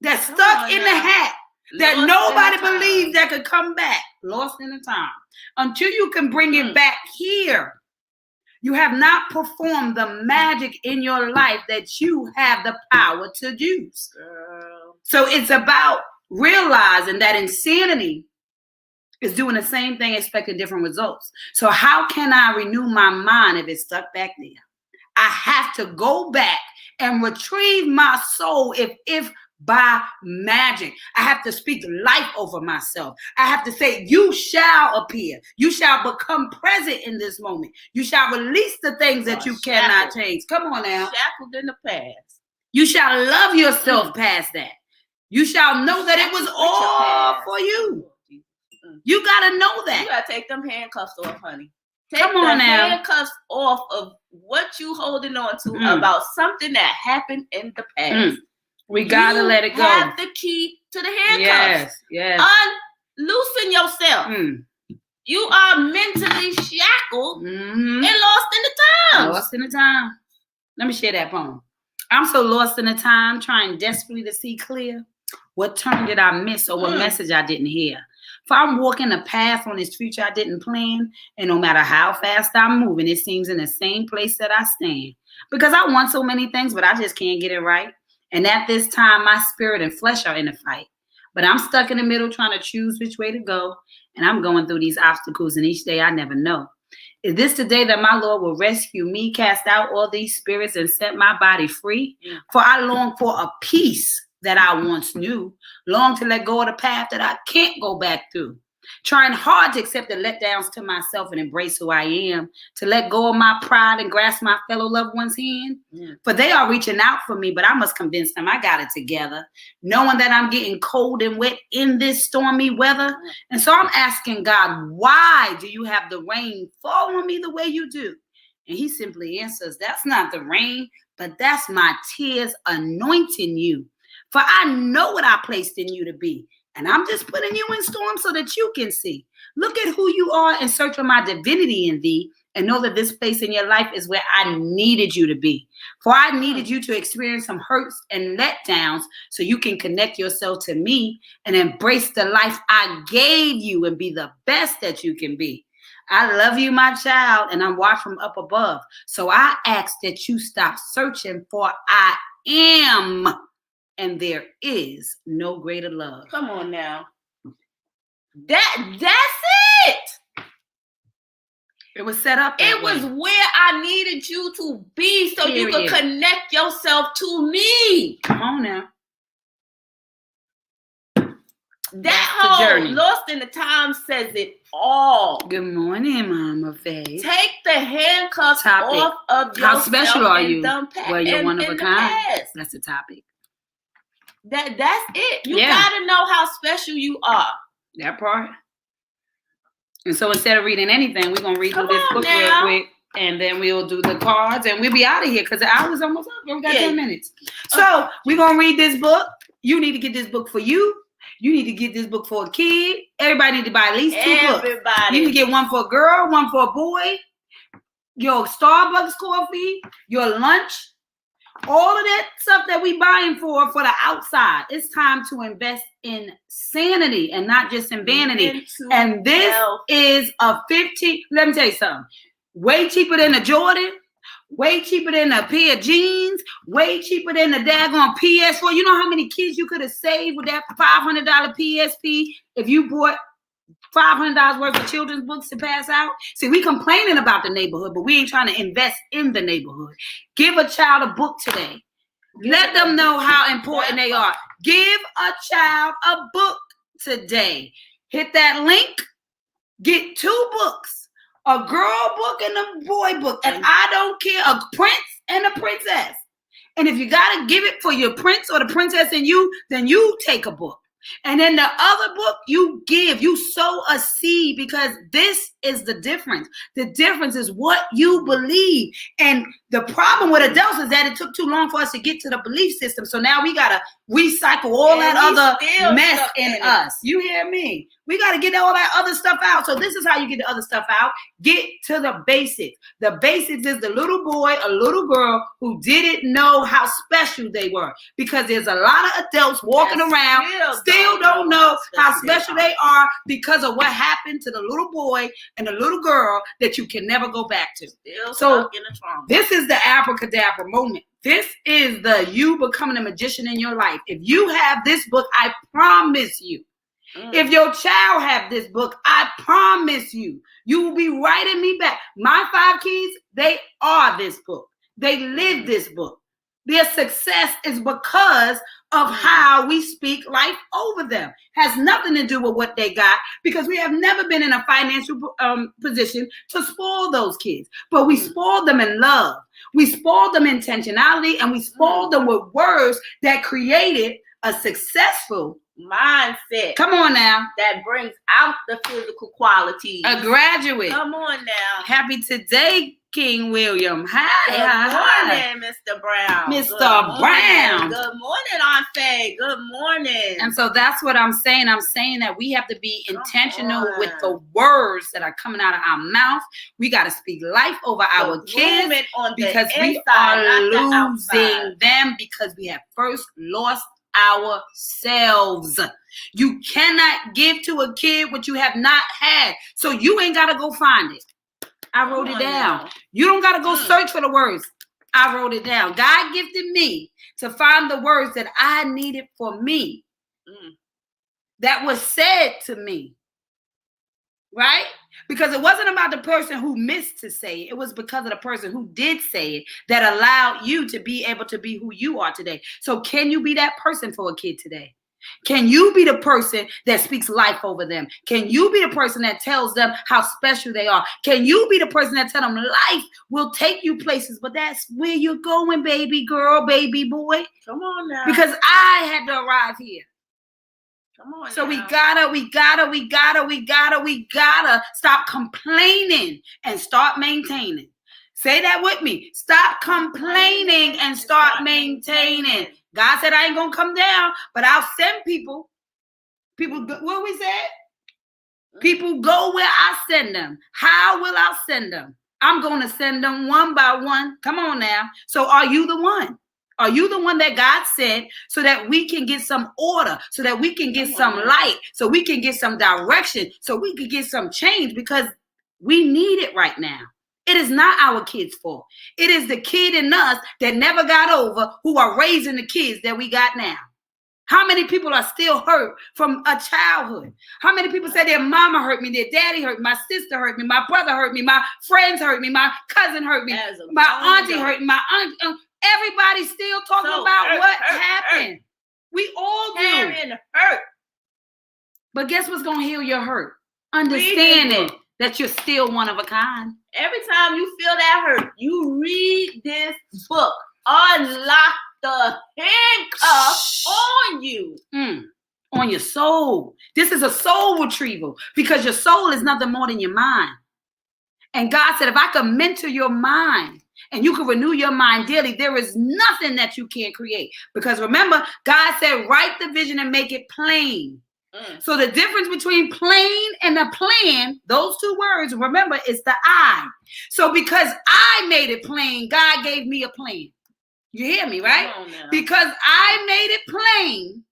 that's stuck in the hat, that nobody believed that could come back, lost in the time. Until you can bring it back here, you have not performed the magic in your life that you have the power to use. So it's about realizing that insanity is doing the same thing, expecting different results. So how can I renew my mind if it's stuck back there? I have to go back and retrieve my soul if by magic. I have to speak life over myself. I have to say, you shall appear. You shall become present in this moment. You shall release the things that you cannot change. Come on now. Shackled in the past. You shall love yourself past that. You shall know that it was all for you. You got to know that. You got to take them handcuffs off, honey. Take Come on the now. handcuffs off of what you holding on to about something that happened in the past. We got to let it go. You have the key to the handcuffs. Yes. Loosen yourself. You are mentally shackled and lost in the time. Lost in the time. Let me share that poem. I'm so lost in the time, trying desperately to see clear. What turn did I miss, or what message I didn't hear? If I'm walking a path on this future I didn't plan, and no matter how fast I'm moving, it seems in the same place that I stand. Because I want so many things, but I just can't get it right. And at this time, my spirit and flesh are in a fight. But I'm stuck in the middle trying to choose which way to go. And I'm going through these obstacles, and each day I never know. Is this the day that my Lord will rescue me, cast out all these spirits, and set my body free? For I long for a peace that I once knew, long to let go of the path that I can't go back through. Trying hard to accept the letdowns to myself and embrace who I am, to let go of my pride and grasp my fellow loved one's hand. For they are reaching out for me, but I must convince them I got it together, knowing that I'm getting cold and wet in this stormy weather. And so I'm asking God, why do you have the rain fall on me the way you do? And he simply answers, that's not the rain, but that's my tears anointing you. For I know what I placed in you to be. And I'm just putting you in storms so that you can see. Look at who you are and search for my divinity in thee. And know that this place in your life is where I needed you to be. For I needed you to experience some hurts and letdowns so you can connect yourself to me and embrace the life I gave you and be the best that you can be. I love you, my child, and I'm watched from up above. So I ask that you stop searching, for I am. And there is no greater love. Come on now. That's it. It was set up. It was where I needed you to be so you could connect yourself to me. Come on now. That whole Lost in the Time says it all. Good morning, Mama Faye. Take the handcuffs off of yourself. How special are you? Well, you're one of a kind. That's the topic. That's it. You Yeah. gotta know how special you are. That part. And so instead of reading anything, we're gonna read through Come this on book now. real quick, and then we'll do the cards, and we'll be out of here because the hour's almost up. We got Yeah. 10 minutes. So we're gonna read this book. You need to get this book for you. You need to get this book for a kid. Everybody need to buy at least 2 books. Everybody. You can get one for a girl, one for a boy. Your Starbucks coffee, your lunch, all of that stuff that we buying for the outside. It's time to invest in sanity and not just in vanity. Mental And this health. is a 15. Let me tell you something. Way cheaper than a Jordan. Way cheaper than a pair of jeans. Way cheaper than a daggone PS4. You know how many kids you could have saved with that $500 PSP if you bought $500 worth of children's books to pass out? See, we complaining about the neighborhood, but we ain't trying to invest in the neighborhood. Give a child a book today. Let them know how important they are. Give a child a book today. Hit that link. Get 2 books. A girl book and a boy book. And I don't care, a prince and a princess. And if you got to give it for your prince or the princess in you, then you take a book. And then the other book you give, you sow a seed, because this is the difference. The difference is what you believe. And the problem with adults is that it took too long for us to get to the belief system. So now we got to recycle all that other mess in us. You hear me? We got to get all that other stuff out. So this is how you get the other stuff out. Get to the basics. The basics is the little boy, a little girl who didn't know how special they were, because there's a lot of adults walking around still don't know how special they are because of what happened to the little boy and the little girl that you can never go back to. So this is the abracadabra moment. This is the you becoming a magician in your life. If you have this book, I promise you. If your child have this book, I promise you, you will be writing me back. My 5 kids, they are this book. They live this book. Their success is because of how we speak life over them. Has nothing to do with what they got, because we have never been in a financial position to spoil those kids. But we spoiled them in love. We spoiled them intentionality, and we spoiled them with words that created a successful mindset. Come on now. That brings out the physical qualities. A graduate. Come on now. Happy today, King William. Hi. Good morning, Mr. Brown. Mr. Brown. Good morning, Aunt Faye. Good morning. And so that's what I'm saying. I'm saying that we have to be intentional with the words that are coming out of our mouth. We got to speak life over our kids, because we are losing them because we have first lost ourselves. You cannot give to a kid what you have not had. So you ain't got to go find it. I wrote it down. You don't got to go search for the words. I wrote it down. God gifted me to find the words that I needed for me. That was said to me. Right? Because it wasn't about the person who missed to say it. It was because of the person who did say it that allowed you to be able to be who you are today. So can you be that person for a kid today? Can you be the person that speaks life over them? Can you be the person that tells them how special they are? Can you be the person that tells them life will take you places, but that's where you're going, baby girl, baby boy? Come on now. Because I had to arrive here. Come on. So now. we gotta stop complaining and start maintaining. Say that with me. Stop complaining and start maintaining. God said I ain't gonna come down, but I'll send people. People, what we said? People go where I send them. How will I send them? I'm gonna send them one by one. Come on now. So are you the one? Are you the one that God sent so that we can get some order, so that we can get some light, so we can get some direction, so we can get some change, because we need it right now. It is not our kids' fault. It is the kid in us that never got over who are raising the kids that we got now. How many people are still hurt from a childhood? How many people say their mama hurt me, their daddy hurt me, my sister hurt me, my brother hurt me, my friends hurt me, my cousin hurt me, my auntie hurt me, my aunt. Everybody's still talking about what happened. We all do. Hurt. But guess what's going to heal your hurt? Understanding that you're still one of a kind. Every time you feel that hurt, you read this book. Unlock the handcuff on you. On your soul. This is a soul retrieval because your soul is nothing more than your mind. And God said, if I could mentor your mind and you can renew your mind daily, there is nothing that you can't create. Because remember, God said, write the vision and make it plain. So the difference between plain and a plan, those two words, remember, is the I. So because I made it plain, God gave me a plan. You hear me, right? Because I made it plain.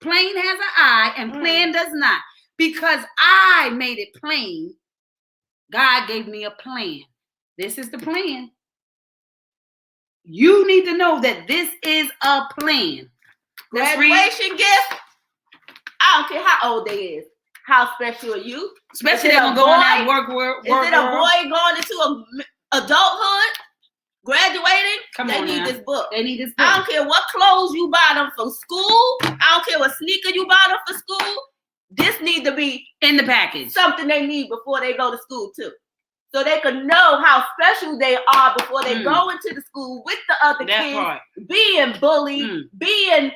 Plain has an I and plan does not. Because I made it plain, God gave me a plan. This is the plan. You need to know that this is a plan. Graduation gift. I don't care how old they is. How special are you? Especially they're going to go in that work. Is it a boy going into adulthood? Graduating? They need this book. They need this book. I don't care what clothes you buy them for school. I don't care what sneaker you buy them for school. This needs to be in the package. Something they need before they go to school too. So they can know how special they are before they go into the school with the other kids, being bullied, being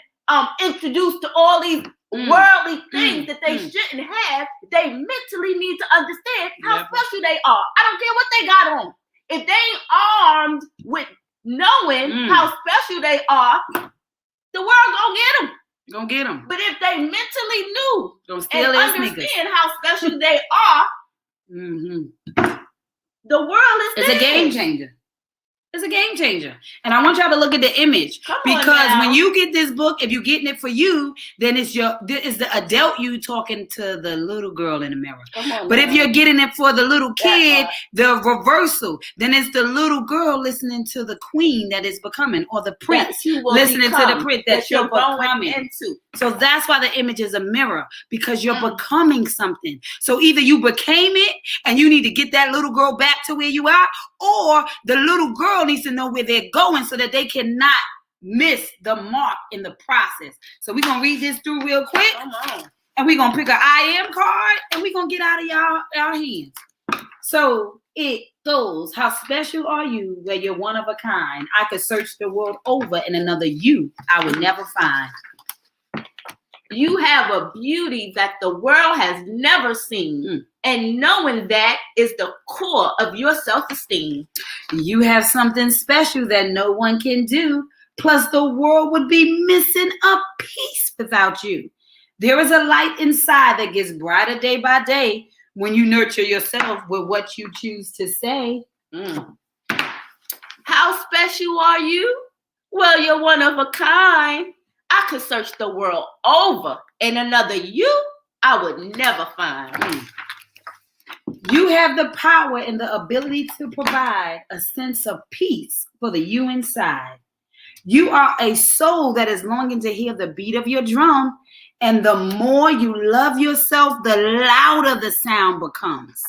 introduced to all these worldly things that they shouldn't have. They mentally need to understand how special they are. I don't care what they got on. If they ain't armed with knowing how special they are, the world gonna get them. But if they mentally knew and understand how special they are, the world is a game changer. It's a game changer. And I want y'all to look at the image. Because when you get this book, if you're getting it for you, then it's the adult you talking to the little girl in the mirror. But if you're getting it for the little kid, the reversal, then it's the little girl listening to the queen that is becoming, or the prince listening to the prince that you're becoming. So that's why the image is a mirror, because you're becoming something. So either you became it and you need to get that little girl back to where you are, or the little girl needs to know where they're going so that they cannot miss the mark in the process. So we're going to read this through real quick. And we're going to pick an I am card and we're going to get out of y'all hands. So it goes, how special are you where you're one of a kind? I could search the world over and another you I would never find. You have a beauty that the world has never seen. And knowing that is the core of your self-esteem. You have something special that no one can do. Plus, the world would be missing a piece without you. There is a light inside that gets brighter day by day when you nurture yourself with what you choose to say. How special are you? Well, you're one of a kind. I could search the world over and another you I would never find. You have the power and the ability to provide a sense of peace for the you inside. You are a soul that is longing to hear the beat of your drum. And the more you love yourself, the louder the sound becomes.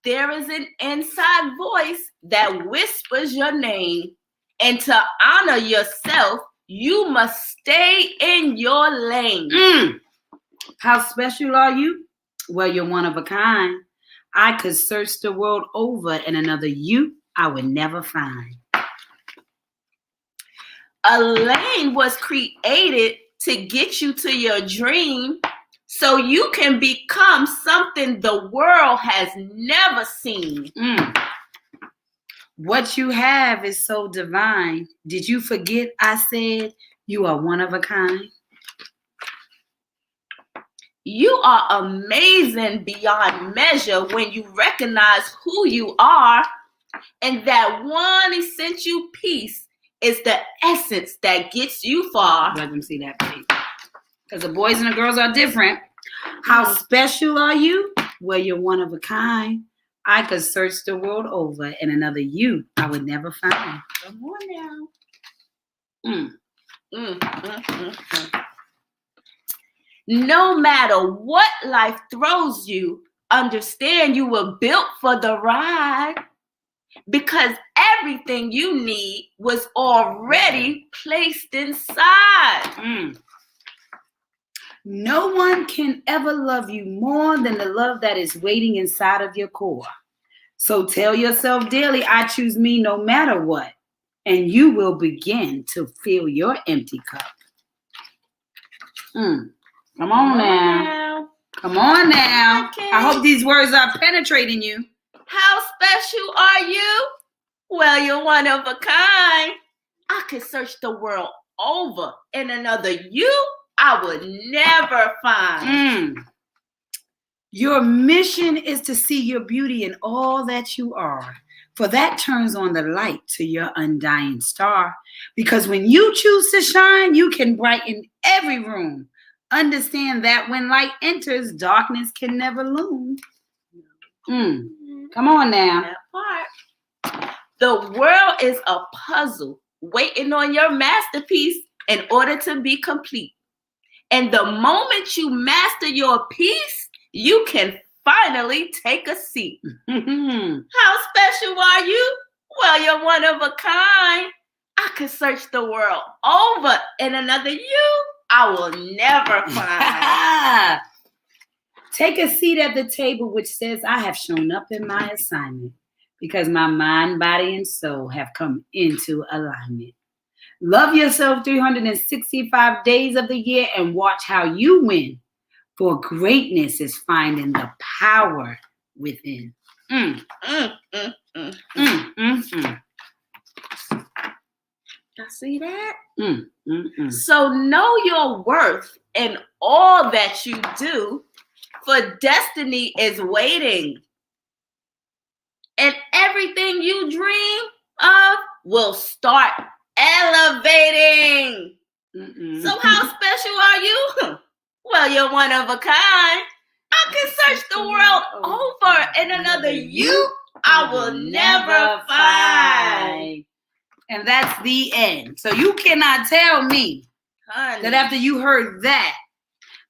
There is an inside voice that whispers your name. And to honor yourself, you must stay in your lane. How special are you? Well, you're one of a kind. I could search the world over and another you I would never find. A lane was created to get you to your dream so you can become something the world has never seen. What you have is so divine. Did you forget I said you are one of a kind? You are amazing beyond measure when you recognize who you are, and that one essential piece is the essence that gets you far. Let them see that, please. Because the boys and the girls are different. How special are you? Well, you're one of a kind. I could search the world over and another you I would never find. Come on now. No matter what life throws you, understand you were built for the ride, because everything you need was already placed inside. No one can ever love you more than the love that is waiting inside of your core. So tell yourself daily, I choose me no matter what. and you will begin to fill your empty cup. Come on now. Come on now. Okay. I hope these words are penetrating you. How special are you? Well, you're one of a kind. I could search the world over, and another you I would never find. Your mission is to see your beauty in all that you are, for that turns on the light to your undying star. Because when you choose to shine, you can brighten every room. Understand that when light enters, darkness can never loom. Come on now. That part. The world is a puzzle waiting on your masterpiece in order to be complete. And the moment you master your piece, you can finally take a seat. How special are you? Well, you're one of a kind. I could search the world over, and another you I will never find. Take a seat at the table which says, I have shown up in my assignment because my mind, body, and soul have come into alignment. Love yourself 365 days of the year and watch how you win. For greatness is finding the power within. I see that. So know your worth in all that you do, for destiny is waiting. And everything you dream of will start elevating. So how special are you? Well, you're one of a kind. I can search the world over, and another you I will never find. And that's the end. So you cannot tell me, honey, that after you heard that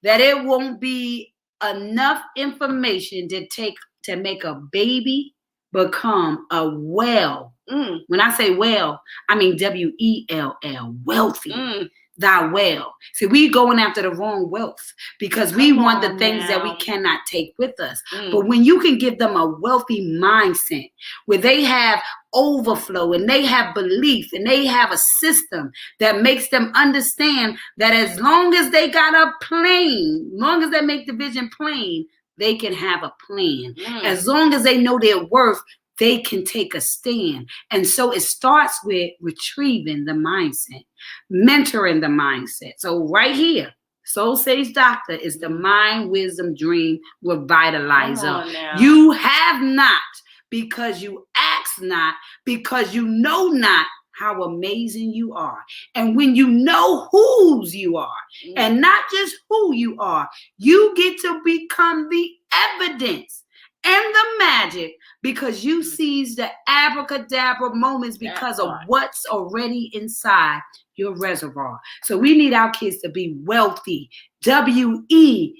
it won't be enough information to make a baby become a well. When I say well, I mean WELL, wealthy. Thy well. See, we going after the wrong wealth because we want the things that we cannot take with us. But when you can give them a wealthy mindset where they have overflow and they have belief and they have a system that makes them understand that as long as they got a plan, long as they make the vision plain, they can have a plan. As long as they know their worth, they can take a stand. And so it starts with retrieving the mindset, mentoring the mindset. So right here, Soul Sage Doctor is the Mind Wisdom Dream Revitalizer. You have not because you ask not, because you know not how amazing you are. And when you know whose you are, and not just who you are, you get to become the evidence and the magic, because you seize the abracadabra moments because of what's already inside your reservoir. So we need our kids to be wealthy, WELLTHY.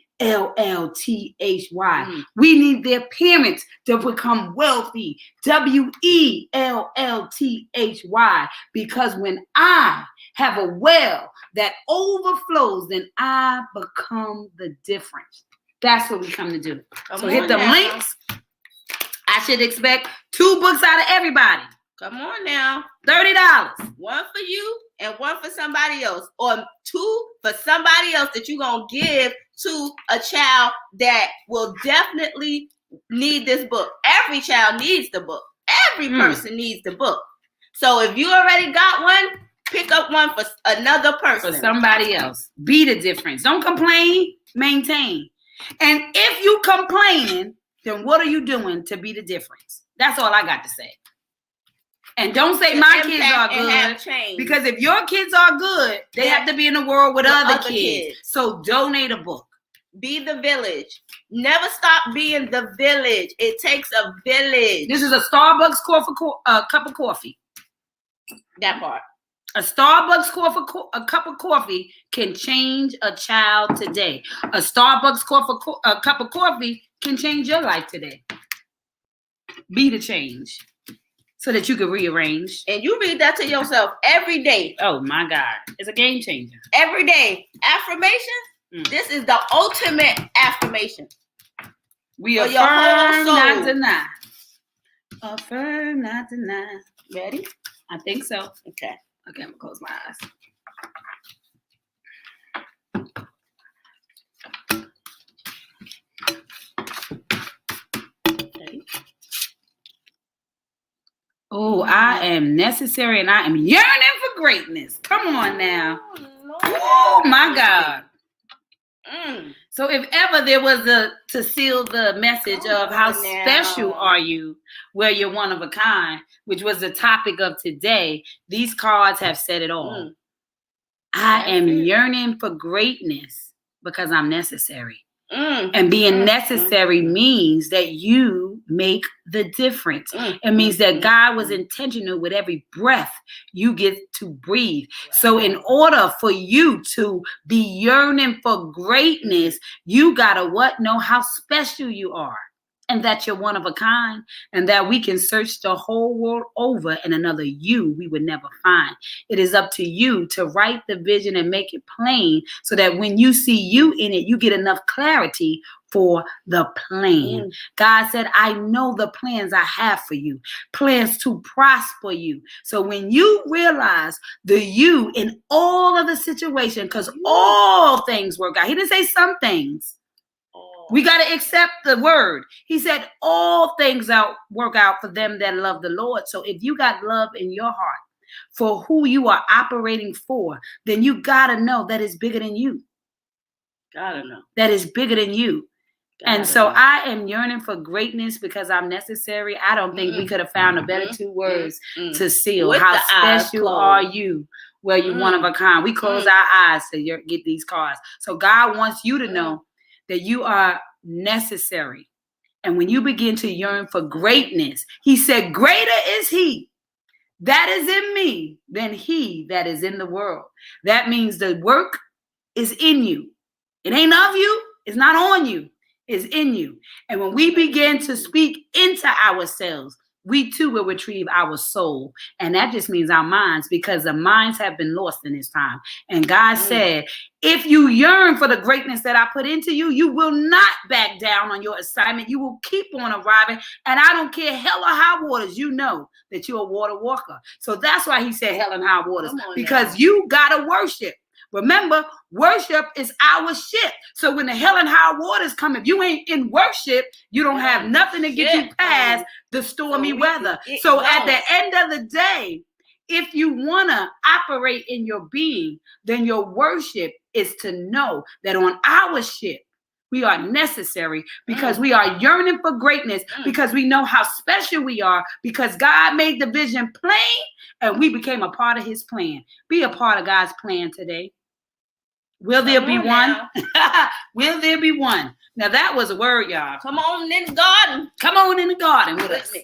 We need their parents to become wealthy, WELLTHY. Because when I have a well that overflows, then I become the difference. That's what we come to do. So hit the links. I should expect 2 books out of everybody. Come on now. $30. One for you and one for somebody else. Or 2 for somebody else that you're going to give to a child that will definitely need this book. Every child needs the book. Every person needs the book. So if you already got one, pick up one for another person. For somebody else. Be the difference. Don't complain. Maintain. And if you complaining, then what are you doing to be the difference? That's all I got to say. And don't say my kids are good, because if your kids are good, they have to be in the world with other kids. So donate a book. Be the village. Never stop being the village. It takes a village. This is a Starbucks cup of coffee. That part. A Starbucks cup of coffee can change a child today. A Starbucks cup of coffee can change your life today. Be the change so that you can rearrange. And you read that to yourself every day. Oh my God. It's a game changer. Every day. Affirmation. This is the ultimate affirmation. We affirm, not deny. Affirm, not deny. Ready? I think so. Okay. Okay, I'm gonna close my eyes. Okay. Oh, I am necessary and I am yearning for greatness. Come on now. Oh my God. So if ever there was to seal the message of how special are you, where you're one of a kind, which was the topic of today, these cards have said it all. I am yearning for greatness because I'm necessary. And being necessary means that you make the difference. It means that God was intentional with every breath you get to breathe. So in order for you to be yearning for greatness, you gotta what? Know how special you are. And that you're one of a kind, and that we can search the whole world over and another you we would never find. It is up to you to write the vision and make it plain so that when you see you in it, you get enough clarity for the plan. God said, I know the plans I have for you, plans to prosper you. So when you realize the you in all of the situation, because all things work out. He didn't say some things. We got to accept the word. He said all things work out for them that love the Lord. So if you got love in your heart for who you are operating for, then you got to know that it's bigger than you. Gotta know. That is bigger than you. And so I am yearning for greatness because I'm necessary. I don't think we could have found a better two words to seal. With how the special are you? Where you're one of a kind. We close our eyes to get these cards. So God wants you to know that you are necessary. And when you begin to yearn for greatness, he said, greater is he that is in me than he that is in the world. That means the work is in you. It ain't of you. It's not on you. It's in you. And when we begin to speak into ourselves, we too will retrieve our soul. And that just means our minds, because the minds have been lost in this time. And God said, if you yearn for the greatness that I put into you, you will not back down on your assignment. You will keep on arriving. And I don't care hell or high waters, you know that you're a water walker. So that's why he said hell and high waters, because you got to worship. Remember, worship is our ship. So when the hell and high waters come, if you ain't in worship, you don't have nothing to get you past the stormy weather. So at the end of the day, if you want to operate in your being, then your worship is to know that on our ship, we are necessary because we are yearning for greatness, because we know how special we are, because God made the vision plain and we became a part of his plan. Be a part of God's plan today. Will there be one? Will there be one? Now that was a word, y'all. Come on in the garden. Come on in the garden with us.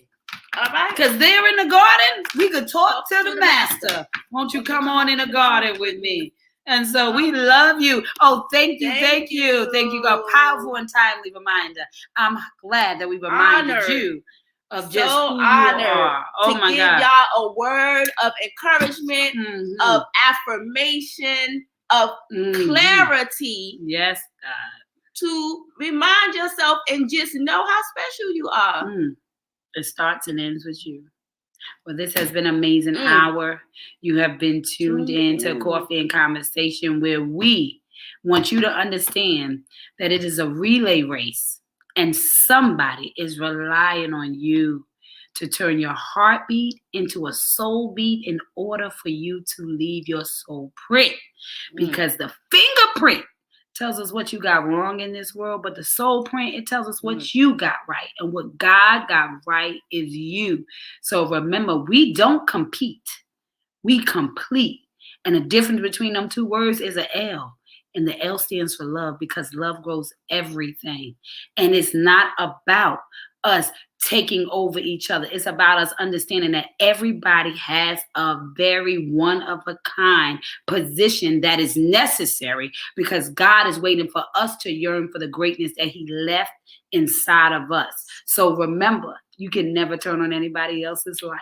All right. Because there in the garden, we could talk to the master. Won't you come on in the garden with me? And so we love you. Oh, thank you. Thank you. A powerful and timely reminder. I'm glad that we reminded you of just who you are. Oh my God. To give y'all a word of encouragement, of affirmation, of clarity. Yes, God. To remind yourself and just know how special you are. It starts and ends with you. Well, this has been an amazing hour. You have been tuned in to Coffee and Conversation, where we want you to understand that it is a relay race and somebody is relying on you to turn your heartbeat into a soul beat in order for you to leave your soul print. Because the fingerprint tells us what you got wrong in this world, but the soul print, it tells us what you got right. And what God got right is you. So remember, we don't compete. We complete. And the difference between them two words is an L. And the L stands for love, because love grows everything. And it's not about us taking over each other. It's about us understanding that everybody has a very one of a kind position that is necessary, because God is waiting for us to yearn for the greatness that he left inside of us. So remember, you can never turn on anybody else's light,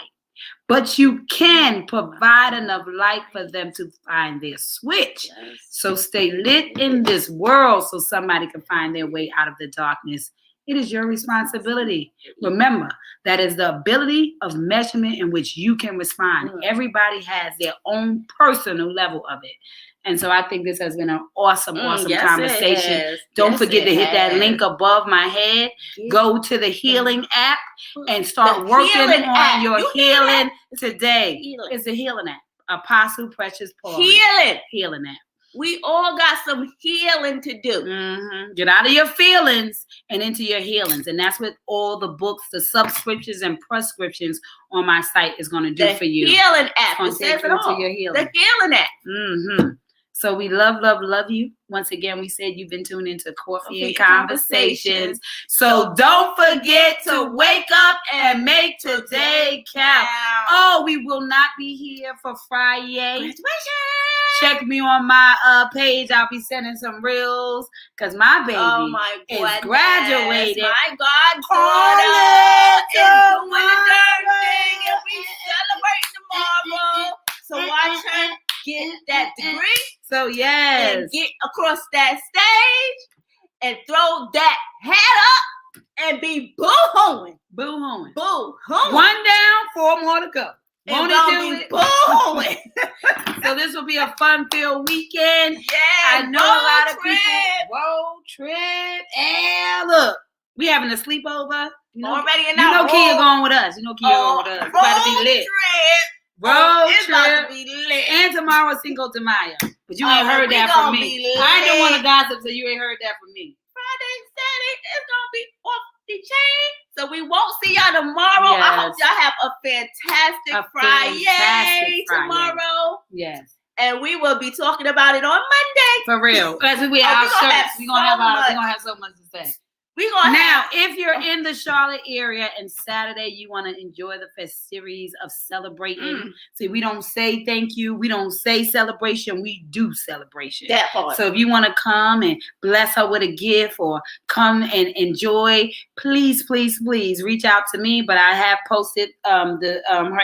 but you can provide enough light for them to find their switch. So stay lit in this world so somebody can find their way out of the darkness It is your responsibility. Remember, that is the ability of measurement in which you can respond. Everybody has their own personal level of it. And so I think this has been an awesome conversation. Don't forget to hit that link above my head. Go to the healing app and start working on your healing today. It's a healing app. Apostle Precious Paul. Healing app. We all got some healing to do. Get out of your feelings and into your healings. And that's what all the books, the subscriptions and prescriptions on my site is going to do for you. The healing app. It says it all. Your healing. The healing app. So we love you. Once again, we said you've been tuned into Coffee and Conversations. So don't forget to wake up and make today count. Oh, we will not be here for Friday. Check me on my page. I'll be sending some reels because my baby is graduating. My goddaughter is doing the darn thing, and we celebrate tomorrow. So watch her get that degree. So yes, and get across that stage and throw that hat up and be boo-hooing. Boo-hooing. Boo-hooing. 1 down, 4 more to go. Won't it do it? Boo-hooing. So this will be a fun-filled weekend. Yeah, I know a lot of people. Road trip. And look, we having a sleepover. Already in that. You know Kia going with us. Going with us. It's about to be lit. Road trip. About to be lit. And tomorrow's Cinco de Mayo. But you ain't heard that from me. I don't want to gossip, so you ain't heard that from me. Friday, Saturday, it's going to be off the chain. So we won't see y'all tomorrow. Yes. I hope y'all have a fantastic Friday tomorrow. Yes. And we will be talking about it on Monday. For real. Because we have shirts. We're going to have so much to say. If you're in the Charlotte area and Saturday you want to enjoy the festivities of celebrating. See, we don't say thank you. We don't say celebration. We do celebration. That part. So if you want to come and bless her with a gift or come and enjoy, please, please, please reach out to me. But I have posted her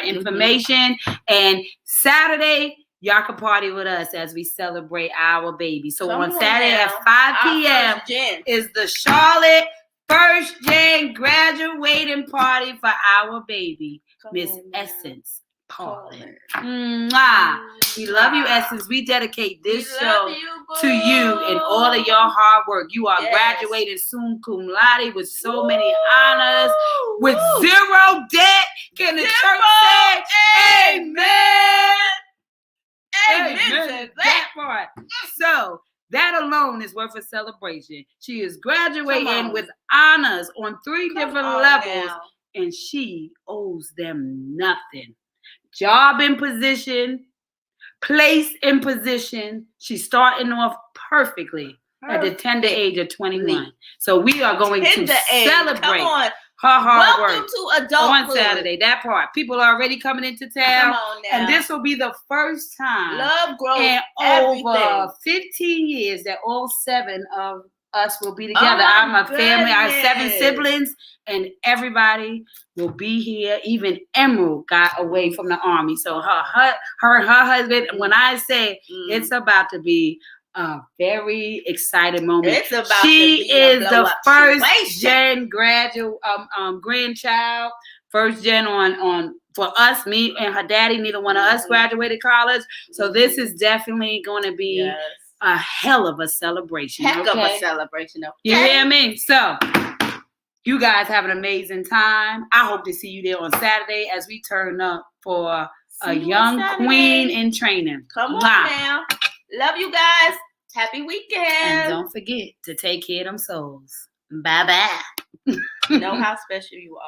information. And Saturday, y'all can party with us as we celebrate our baby. So on Saturday at 5 p.m. is the Charlotte First Gen graduating party for our baby, Miss Essence Paulin. We love you, Essence. We dedicate this show to you and all of your hard work. You are graduating soon cum laude with so many honors, with 0 debt. Can the church say amen? Amen to that part. So that alone is worth a celebration. She is graduating with honors on 3 different levels, and she owes them nothing. Job in position, place in position. She's starting off perfectly at the tender age of 21. So we are going to celebrate her hard work. Welcome to adulthood. On Saturday, that part. People are already coming into town. Come on now. And this will be the first time love grows in over 15 years that all 7 of us will be together. I'm a family. I have 7 siblings, and everybody will be here. Even Emerald got away from the army. So her husband, when I say it's about to be a very exciting moment. It's about she to be is the first situation. gen grandchild, first gen on for us, me and her daddy. Neither one of us graduated college, so this is definitely going to be a hell of a celebration. Heck of a celebration. Okay? You hear me? So you guys have an amazing time. I hope to see you there on Saturday as we turn up for a young queen in training. Come on now. Love you guys. Happy weekend. And don't forget to take care of them souls. Bye-bye. You know how special you are.